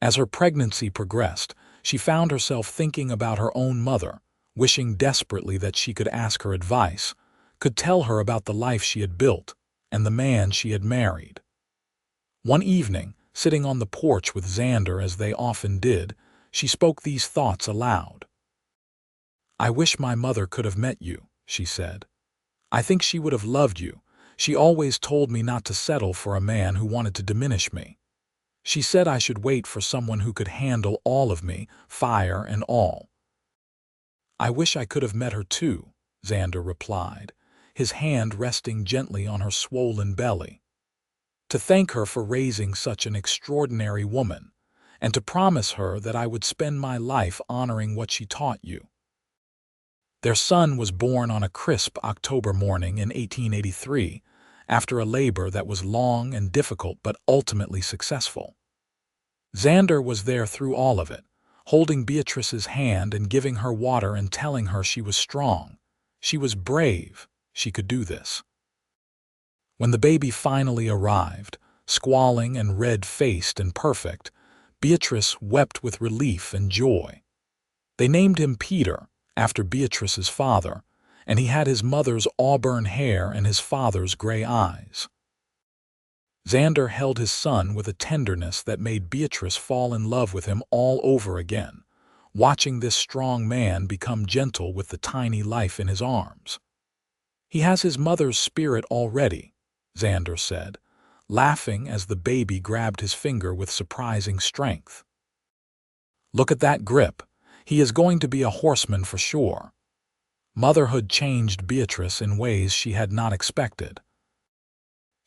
[SPEAKER 1] As her pregnancy progressed, she found herself thinking about her own mother, wishing desperately that she could ask her advice, could tell her about the life she had built and the man she had married. One evening, sitting on the porch with Xander as they often did, she spoke these thoughts aloud. "I wish my mother could have met you," she said. "I think she would have loved you. She always told me not to settle for a man who wanted to diminish me. She said I should wait for someone who could handle all of me, fire and all." "I wish I could have met her too," Xander replied, his hand resting gently on her swollen belly. "To thank her for raising such an extraordinary woman, and to promise her that I would spend my life honoring what she taught you." Their son was born on a crisp October morning in 1883, after a labor that was long and difficult but ultimately successful. Xander was there through all of it, holding Beatrice's hand and giving her water and telling her she was strong. She was brave. She could do this. When the baby finally arrived, squalling and red-faced and perfect, Beatrice wept with relief and joy. They named him Peter, after Beatrice's father, and he had his mother's auburn hair and his father's gray eyes. Xander held his son with a tenderness that made Beatrice fall in love with him all over again, watching this strong man become gentle with the tiny life in his arms. "He has his mother's spirit already," Xander said, laughing as the baby grabbed his finger with surprising strength. "Look at that grip. He is going to be a horseman for sure." Motherhood changed Beatrice in ways she had not expected.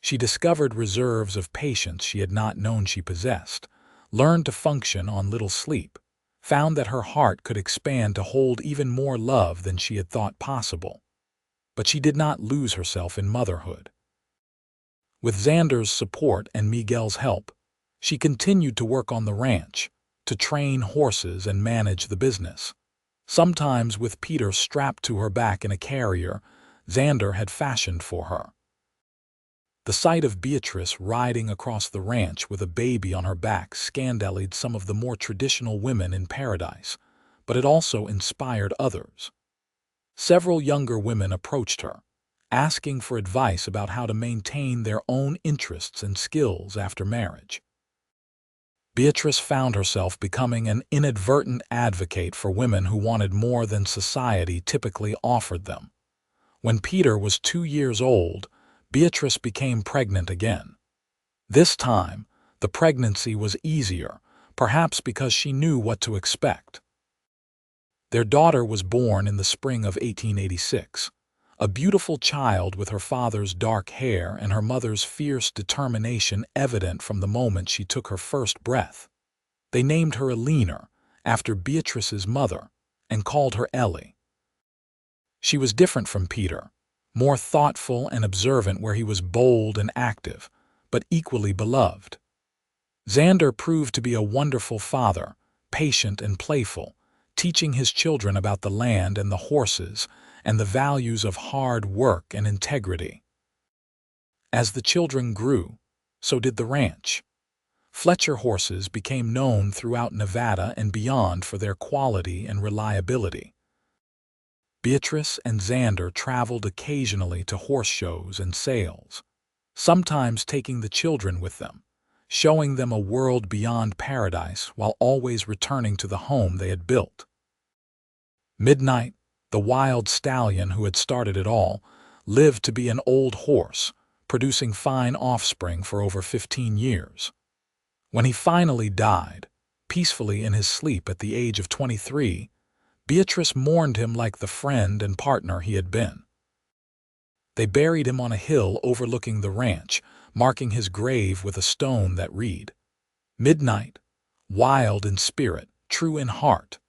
[SPEAKER 1] She discovered reserves of patience she had not known she possessed, learned to function on little sleep, found that her heart could expand to hold even more love than she had thought possible. But she did not lose herself in motherhood. With Xander's support and Miguel's help, she continued to work on the ranch, to train horses and manage the business. sometimes with Peter strapped to her back in a carrier Xander had fashioned for her. The sight of Beatrice riding across the ranch with a baby on her back scandalized some of the more traditional women in Paradise, but it also inspired others. Several younger women approached her, asking for advice about how to maintain their own interests and skills after marriage. Beatrice found herself becoming an inadvertent advocate for women who wanted more than society typically offered them. When Peter was 2 years old, Beatrice became pregnant again. This time, the pregnancy was easier, perhaps because she knew what to expect. Their daughter was born in the spring of 1886, a beautiful child with her father's dark hair and her mother's fierce determination evident from the moment she took her first breath. They named her Elena, after Beatrice's mother, and called her Ellie. She was different from Peter, more thoughtful and observant where he was bold and active, but equally beloved. Xander proved to be a wonderful father, patient and playful, teaching his children about the land and the horses and the values of hard work and integrity. As the children grew, so did the ranch. Fletcher horses became known throughout Nevada and beyond for their quality and reliability. Beatrice and Xander traveled occasionally to horse shows and sales, sometimes taking the children with them, showing them a world beyond Paradise while always returning to the home they had built. Midnight, the wild stallion who had started it all, lived to be an old horse, producing fine offspring for over 15 years. When he finally died, peacefully in his sleep at the age of 23, Beatrice mourned him like the friend and partner he had been. They buried him on a hill overlooking the ranch, marking his grave with a stone that read, "Midnight, wild in spirit, true in heart."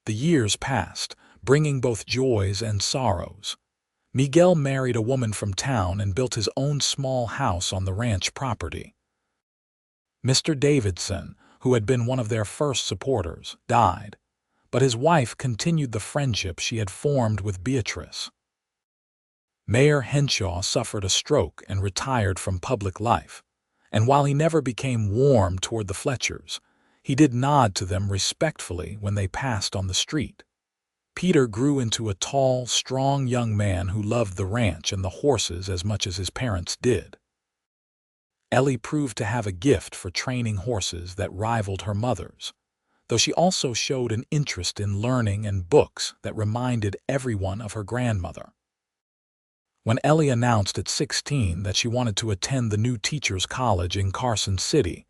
[SPEAKER 1] The years passed, bringing both joys and sorrows. Miguel married a woman from town and built his own small house on the ranch property. Mr. Davidson, who had been one of their first supporters, died, but his wife continued the friendship she had formed with Beatrice. Mayor Henshaw suffered a stroke and retired from public life, and while he never became warm toward the Fletchers, he did nod to them respectfully when they passed on the street. Peter grew into a tall, strong young man who loved the ranch and the horses as much as his parents did. Ellie proved to have a gift for training horses that rivaled her mother's, though she also showed an interest in learning and books that reminded everyone of her grandmother. When Ellie announced at 16 that she wanted to attend the new teachers' college in Carson City,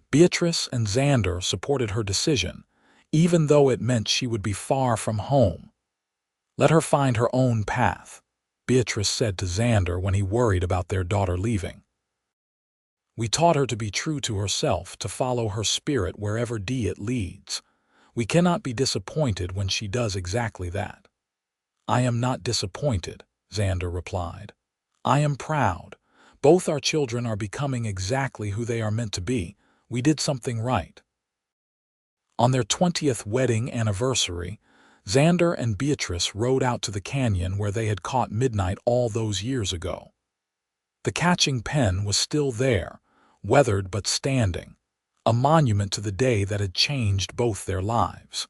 [SPEAKER 1] Beatrice and Xander supported her decision, even though it meant she would be far from home. "Let her find her own path," Beatrice said to Xander when he worried about their daughter leaving. "We taught her to be true to herself, to follow her spirit wherever it leads. We cannot be disappointed when she does exactly that." "I am not disappointed," Xander replied. "I am proud. Both our children are becoming exactly who they are meant to be. We did something right." On their 20th wedding anniversary, Xander and Beatrice rode out to the canyon where they had caught midnight all those years ago. The catching pen was still there, weathered but standing, a monument to the day that had changed both their lives.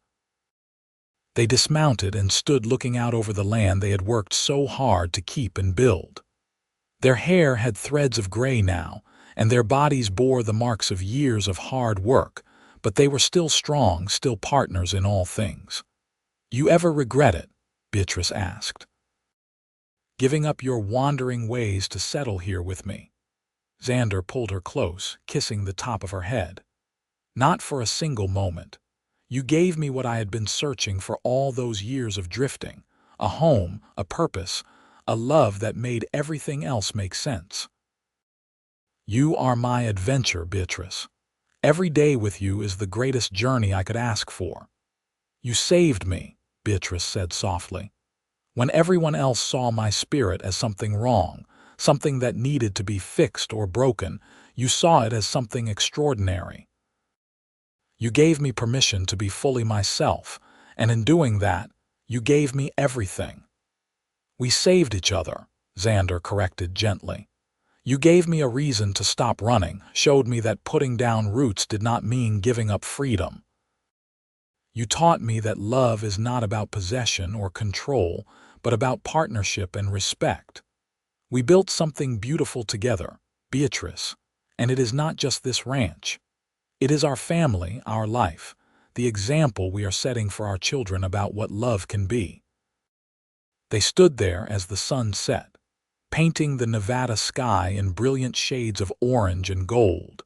[SPEAKER 1] They dismounted and stood looking out over the land they had worked so hard to keep and build. Their hair had threads of gray now, and their bodies bore the marks of years of hard work, but they were still strong, still partners in all things. "You ever regret it?" Beatrice asked. "Giving up your wandering ways to settle here with me?" Xander pulled her close, kissing the top of her head. "Not for a single moment. You gave me what I had been searching for all those years of drifting, a home, a purpose, a love that made everything else make sense. You are my adventure, Beatrice. Every day with you is the greatest journey I could ask for." "You saved me," Beatrice said softly. "When everyone else saw my spirit as something wrong, something that needed to be fixed or broken, you saw it as something extraordinary. You gave me permission to be fully myself, and in doing that, You gave me everything." "We saved each other," Xander corrected gently. "You gave me a reason to stop running, showed me that putting down roots did not mean giving up freedom. You taught me that love is not about possession or control, but about partnership and respect. We built something beautiful together, Beatrice, and it is not just this ranch. It is our family, our life, the example we are setting for our children about what love can be." They stood there as the sun set, painting the Nevada sky in brilliant shades of orange and gold,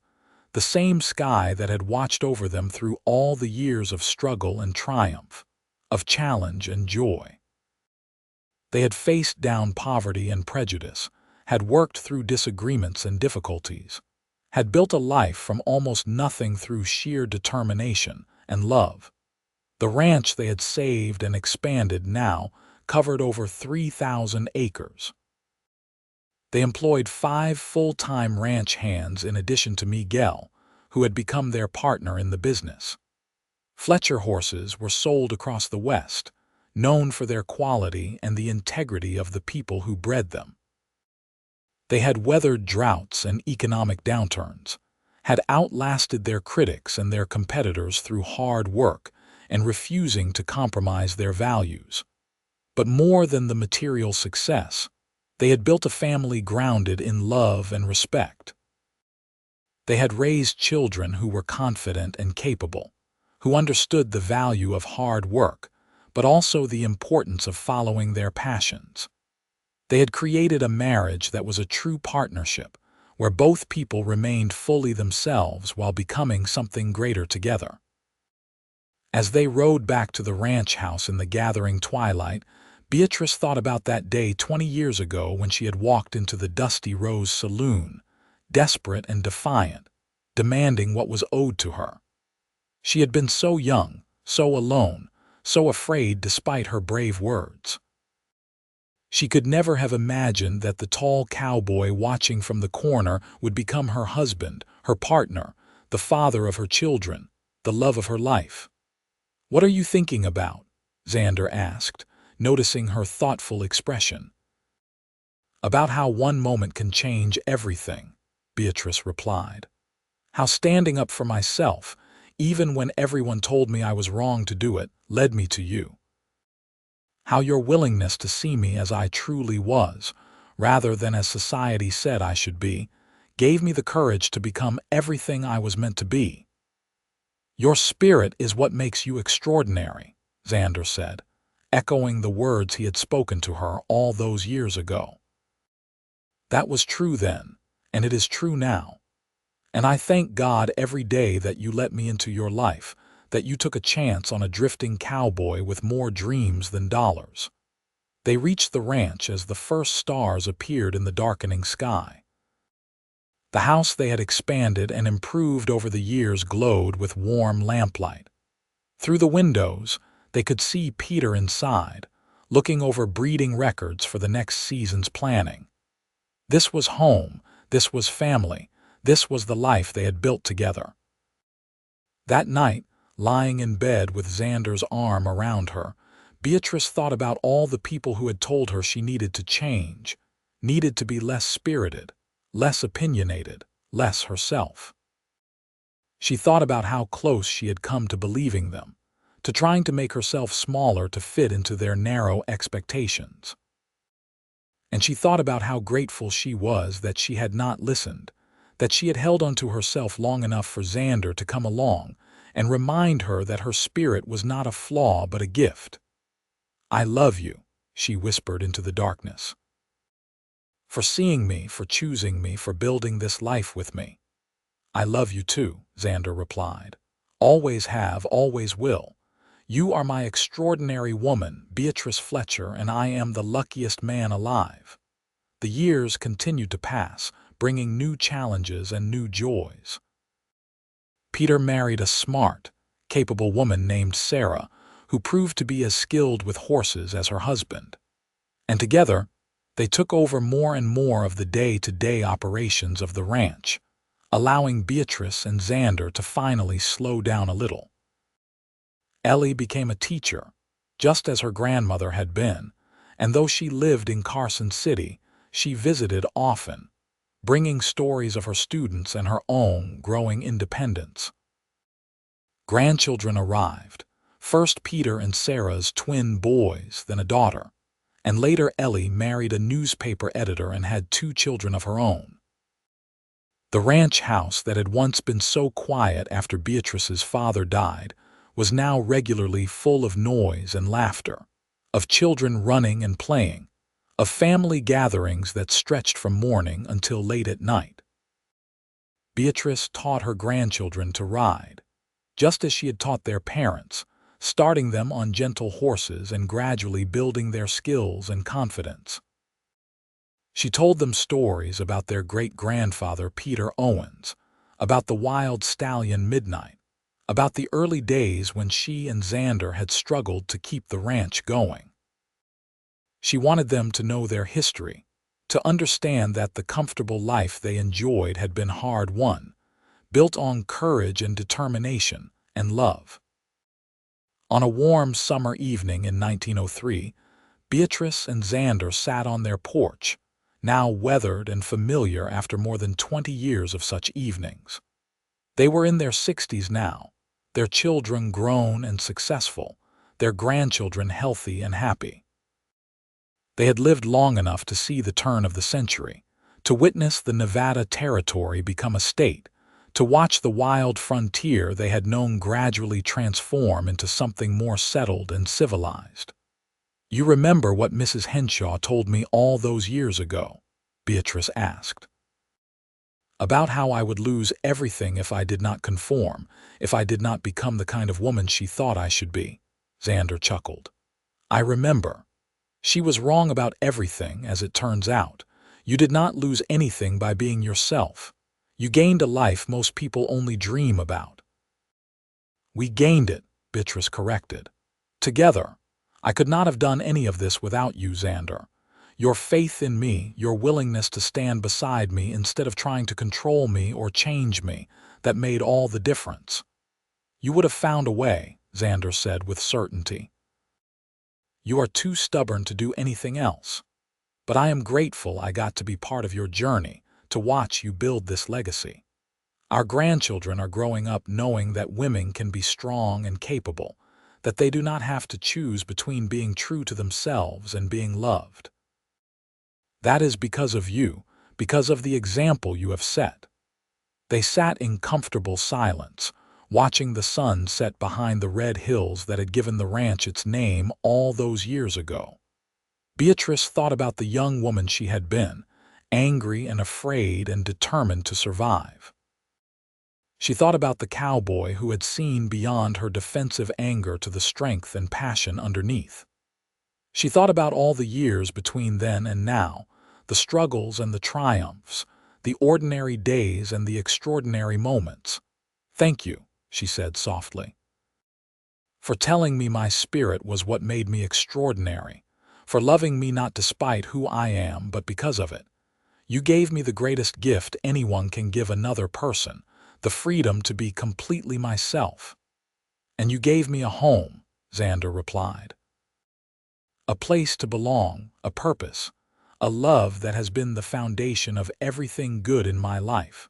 [SPEAKER 1] the same sky that had watched over them through all the years of struggle and triumph, of challenge and joy. They had faced down poverty and prejudice, had worked through disagreements and difficulties, had built a life from almost nothing through sheer determination and love. The ranch they had saved and expanded now covered over 3,000 acres. They employed 5 full-time ranch hands in addition to Miguel, who had become their partner in the business. Fletcher horses were sold across the West, known for their quality and the integrity of the people who bred them. They had weathered droughts and economic downturns, had outlasted their critics and their competitors through hard work and refusing to compromise their values. But more than the material success, they had built a family grounded in love and respect. They had raised children who were confident and capable, who understood the value of hard work, but also the importance of following their passions. They had created a marriage that was a true partnership, where both people remained fully themselves while becoming something greater together. As they rode back to the ranch house in the gathering twilight, Beatrice thought about that day 20 years ago when she had walked into the Dusty Rose saloon, desperate and defiant, demanding what was owed to her. She had been so young, so alone, so afraid despite her brave words. She could never have imagined that the tall cowboy watching from the corner would become her husband, her partner, the father of her children, the love of her life. "What are you thinking about?" Xander asked, noticing her thoughtful expression. "About how one moment can change everything," Beatrice replied. "How standing up for myself, even when everyone told me I was wrong to do it, led me to you. How your willingness to see me as I truly was, rather than as society said I should be, gave me the courage to become everything I was meant to be." "Your spirit is what makes you extraordinary," Xander said, echoing the words he had spoken to her all those years ago. "That was true then, and it is true now. And I thank God every day that you let me into your life, that you took a chance on a drifting cowboy with more dreams than dollars." They reached the ranch as the first stars appeared in the darkening sky. The house they had expanded and improved over the years glowed with warm lamplight. Through the windows, they could see Peter inside, looking over breeding records for the next season's planning. This was home, this was family, this was the life they had built together. That night, lying in bed with Xander's arm around her, Beatrice thought about all the people who had told her she needed to change, needed to be less spirited, less opinionated, less herself. She thought about how close she had come to believing them, to trying to make herself smaller to fit into their narrow expectations. And she thought about how grateful she was that she had not listened, that she had held onto herself long enough for Xander to come along and remind her that her spirit was not a flaw but a gift. "I love you," she whispered into the darkness. "For seeing me, for choosing me, for building this life with me." "I love you too," Xander replied. "Always have, always will. You are my extraordinary woman, Beatrice Fletcher, and I am the luckiest man alive." The years continued to pass, bringing new challenges and new joys. Peter married a smart, capable woman named Sarah, who proved to be as skilled with horses as her husband. And together, they took over more and more of the day-to-day operations of the ranch, allowing Beatrice and Xander to finally slow down a little. Ellie became a teacher, just as her grandmother had been, and though she lived in Carson City, she visited often, bringing stories of her students and her own growing independence. Grandchildren arrived, first Peter and Sarah's twin boys, then a daughter, and later Ellie married a newspaper editor and had 2 children of her own. The ranch house that had once been so quiet after Beatrice's father died was now regularly full of noise and laughter, of children running and playing, of family gatherings that stretched from morning until late at night. Beatrice taught her grandchildren to ride, just as she had taught their parents, starting them on gentle horses and gradually building their skills and confidence. She told them stories about their great-grandfather Peter Owens, about the wild stallion Midnight, about the early days when she and Xander had struggled to keep the ranch going. She wanted them to know their history, to understand that the comfortable life they enjoyed had been hard-won, built on courage and determination and love. On a warm summer evening in 1903, Beatrice and Xander sat on their porch, now weathered and familiar after more than 20 years of such evenings. They were in their 60s now, their children grown and successful, their grandchildren healthy and happy. They had lived long enough to see the turn of the century, to witness the Nevada Territory become a state, to watch the wild frontier they had known gradually transform into something more settled and civilized. "You remember what Mrs. Henshaw told me all those years ago?" Beatrice asked. "About how I would lose everything if I did not conform, if I did not become the kind of woman she thought I should be," Xander chuckled. "I remember. She was wrong about everything, as it turns out. You did not lose anything by being yourself. You gained a life most people only dream about." "We gained it," Beatrice corrected. "Together. I could not have done any of this without you, Xander. Your faith in me, your willingness to stand beside me instead of trying to control me or change me, that made all the difference." "You would have found a way," Xander said with certainty. "You are too stubborn to do anything else. But I am grateful I got to be part of your journey, to watch you build this legacy. Our grandchildren are growing up knowing that women can be strong and capable, that they do not have to choose between being true to themselves and being loved. That is because of you, because of the example you have set." They sat in comfortable silence, watching the sun set behind the red hills that had given the ranch its name all those years ago. Beatrice thought about the young woman she had been, angry and afraid and determined to survive. She thought about the cowboy who had seen beyond her defensive anger to the strength and passion underneath. She thought about all the years between then and now, the struggles and the triumphs, the ordinary days and the extraordinary moments. "Thank you," she said softly, "for telling me my spirit was what made me extraordinary, for loving me not despite who I am but because of it. You gave me the greatest gift anyone can give another person, the freedom to be completely myself." "And you gave me a home," Xander replied. "A place to belong, a purpose, a love that has been the foundation of everything good in my life.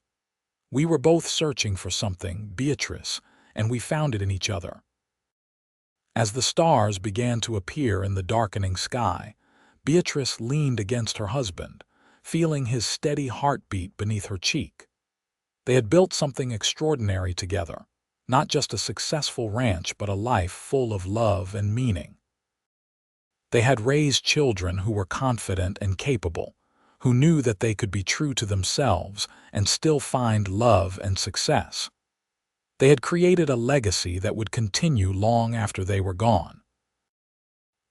[SPEAKER 1] We were both searching for something, Beatrice, and we found it in each other." As the stars began to appear in the darkening sky, Beatrice leaned against her husband, feeling his steady heartbeat beneath her cheek. They had built something extraordinary together, not just a successful ranch but a life full of love and meaning. They had raised children who were confident and capable, who knew that they could be true to themselves and still find love and success. They had created a legacy that would continue long after they were gone.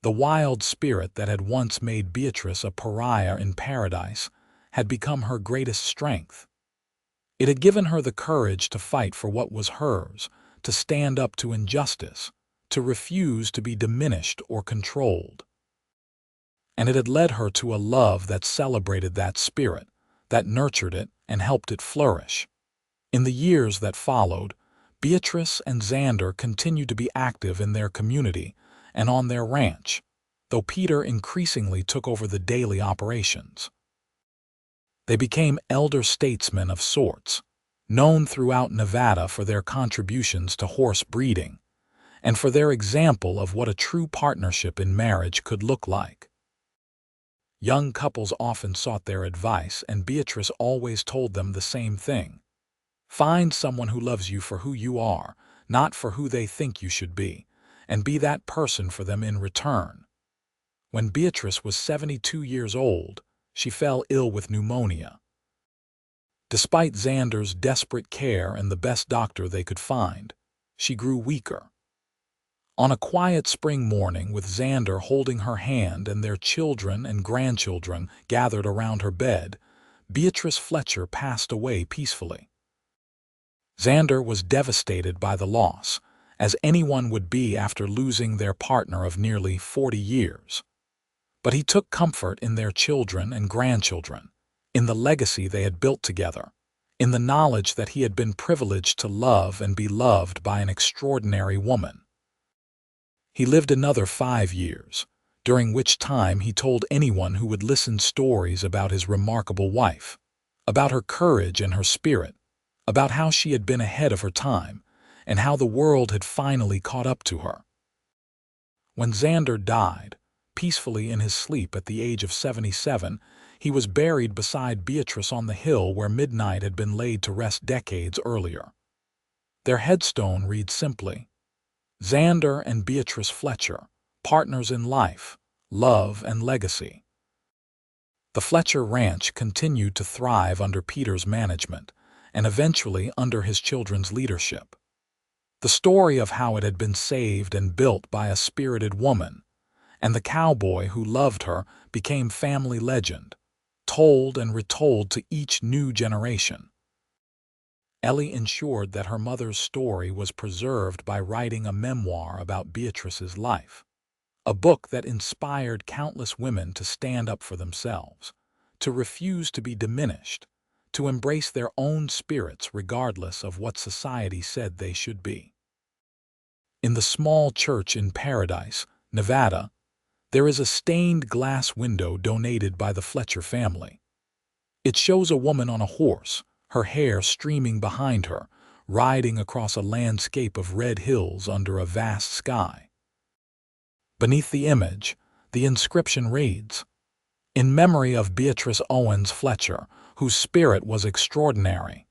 [SPEAKER 1] The wild spirit that had once made Beatrice a pariah in paradise had become her greatest strength. It had given her the courage to fight for what was hers, to stand up to injustice, to refuse to be diminished or controlled. And it had led her to a love that celebrated that spirit, that nurtured it and helped it flourish. In the years that followed, Beatrice and Xander continued to be active in their community and on their ranch, though Peter increasingly took over the daily operations. They became elder statesmen of sorts, known throughout Nevada for their contributions to horse breeding, and for their example of what a true partnership in marriage could look like. Young couples often sought their advice, and Beatrice always told them the same thing. Find someone who loves you for who you are, not for who they think you should be, and be that person for them in return. When Beatrice was 72 years old, she fell ill with pneumonia. Despite Xander's desperate care and the best doctor they could find, she grew weaker. On a quiet spring morning, with Xander holding her hand and their children and grandchildren gathered around her bed, Beatrice Fletcher passed away peacefully. Xander was devastated by the loss, as anyone would be after losing their partner of nearly 40 years. But he took comfort in their children and grandchildren, in the legacy they had built together, in the knowledge that he had been privileged to love and be loved by an extraordinary woman. He lived another 5 years, during which time he told anyone who would listen stories about his remarkable wife, about her courage and her spirit, about how she had been ahead of her time, and how the world had finally caught up to her. When Xander died, peacefully in his sleep at the age of 77, he was buried beside Beatrice on the hill where midnight had been laid to rest decades earlier. Their headstone reads simply, "Xander and Beatrice Fletcher, partners in life, love, and legacy." The Fletcher Ranch continued to thrive under Peter's management, and eventually under his children's leadership. The story of how it had been saved and built by a spirited woman, and the cowboy who loved her, became family legend, told and retold to each new generation. Ellie ensured that her mother's story was preserved by writing a memoir about Beatrice's life, a book that inspired countless women to stand up for themselves, to refuse to be diminished, to embrace their own spirits regardless of what society said they should be. In the small church in Paradise, Nevada, there is a stained glass window donated by the Fletcher family. It shows a woman on a horse, her hair streaming behind her, riding across a landscape of red hills under a vast sky. Beneath the image, the inscription reads, "In memory of Beatrice Owens Fletcher, whose spirit was extraordinary."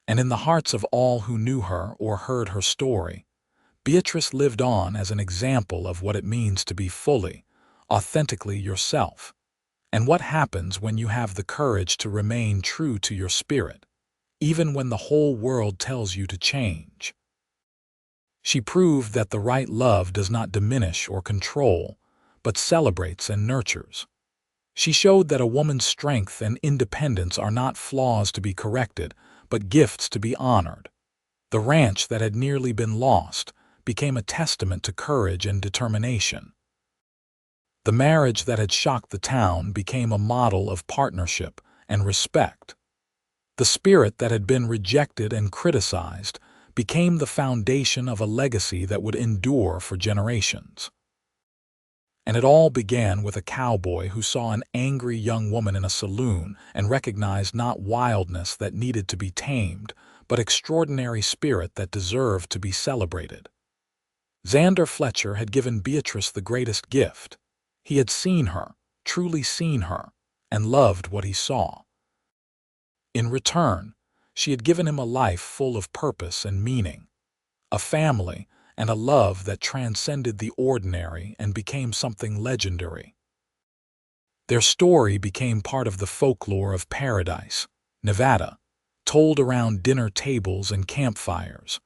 [SPEAKER 1] And in the hearts of all who knew her or heard her story, Beatrice lived on as an example of what it means to be fully, authentically yourself, and what happens when you have the courage to remain true to your spirit, even when the whole world tells you to change. She proved that the right love does not diminish or control, but celebrates and nurtures. She showed that a woman's strength and independence are not flaws to be corrected, but gifts to be honored. The ranch that had nearly been lost became a testament to courage and determination. The marriage that had shocked the town became a model of partnership and respect. The spirit that had been rejected and criticized became the foundation of a legacy that would endure for generations. And it all began with a cowboy who saw an angry young woman in a saloon and recognized not wildness that needed to be tamed, but extraordinary spirit that deserved to be celebrated. Xander Fletcher had given Beatrice the greatest gift. He had seen her, truly seen her, and loved what he saw. In return, she had given him a life full of purpose and meaning, a family, and a love that transcended the ordinary and became something legendary. Their story became part of the folklore of Paradise, Nevada, told around dinner tables and campfires,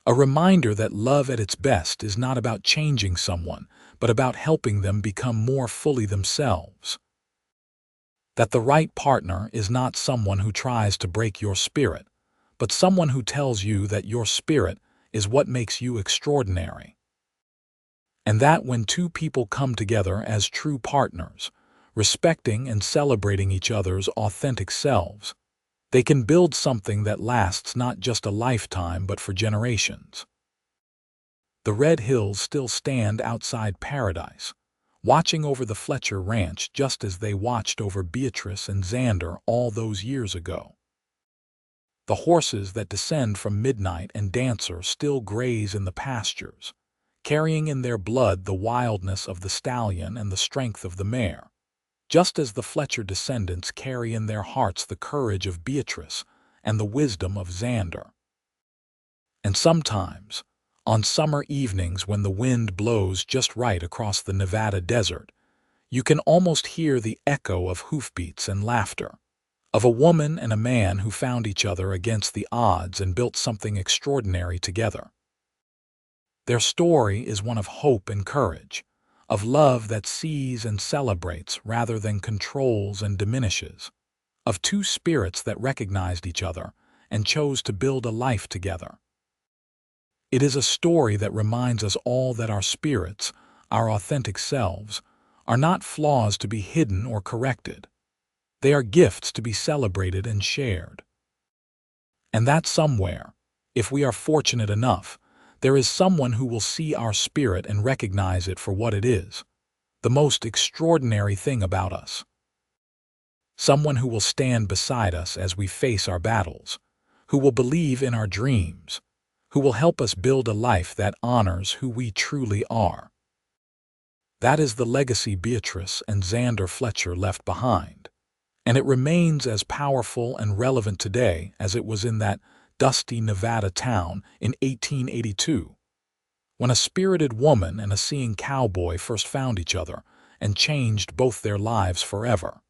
[SPEAKER 1] a reminder that love at its best is not about changing someone, but about helping them become more fully themselves. That the right partner is not someone who tries to break your spirit, but someone who tells you that your spirit is what makes you extraordinary. And that when two people come together as true partners, respecting and celebrating each other's authentic selves, they can build something that lasts not just a lifetime but for generations. The red hills still stand outside paradise, watching over the Fletcher ranch just as they watched over Beatrice and Xander all those years ago. The horses that descend from Midnight and Dancer still graze in the pastures, carrying in their blood the wildness of the stallion and the strength of the mare, just as the Fletcher descendants carry in their hearts the courage of Beatrice and the wisdom of Xander. And sometimes, on summer evenings when the wind blows just right across the Nevada desert, you can almost hear the echo of hoofbeats and laughter, of a woman and a man who found each other against the odds and built something extraordinary together. Their story is one of hope and courage, of love that sees and celebrates rather than controls and diminishes, of two spirits that recognized each other and chose to build a life together. It is a story that reminds us all that our spirits, our authentic selves, are not flaws to be hidden or corrected. They are gifts to be celebrated and shared. And that somewhere, if we are fortunate enough, there is someone who will see our spirit and recognize it for what it is, the most extraordinary thing about us. Someone who will stand beside us as we face our battles, who will believe in our dreams, who will help us build a life that honors who we truly are. That is the legacy Beatrice and Xander Fletcher left behind, and it remains as powerful and relevant today as it was in that dusty Nevada town in 1882, when a spirited woman and a seeing cowboy first found each other and changed both their lives forever.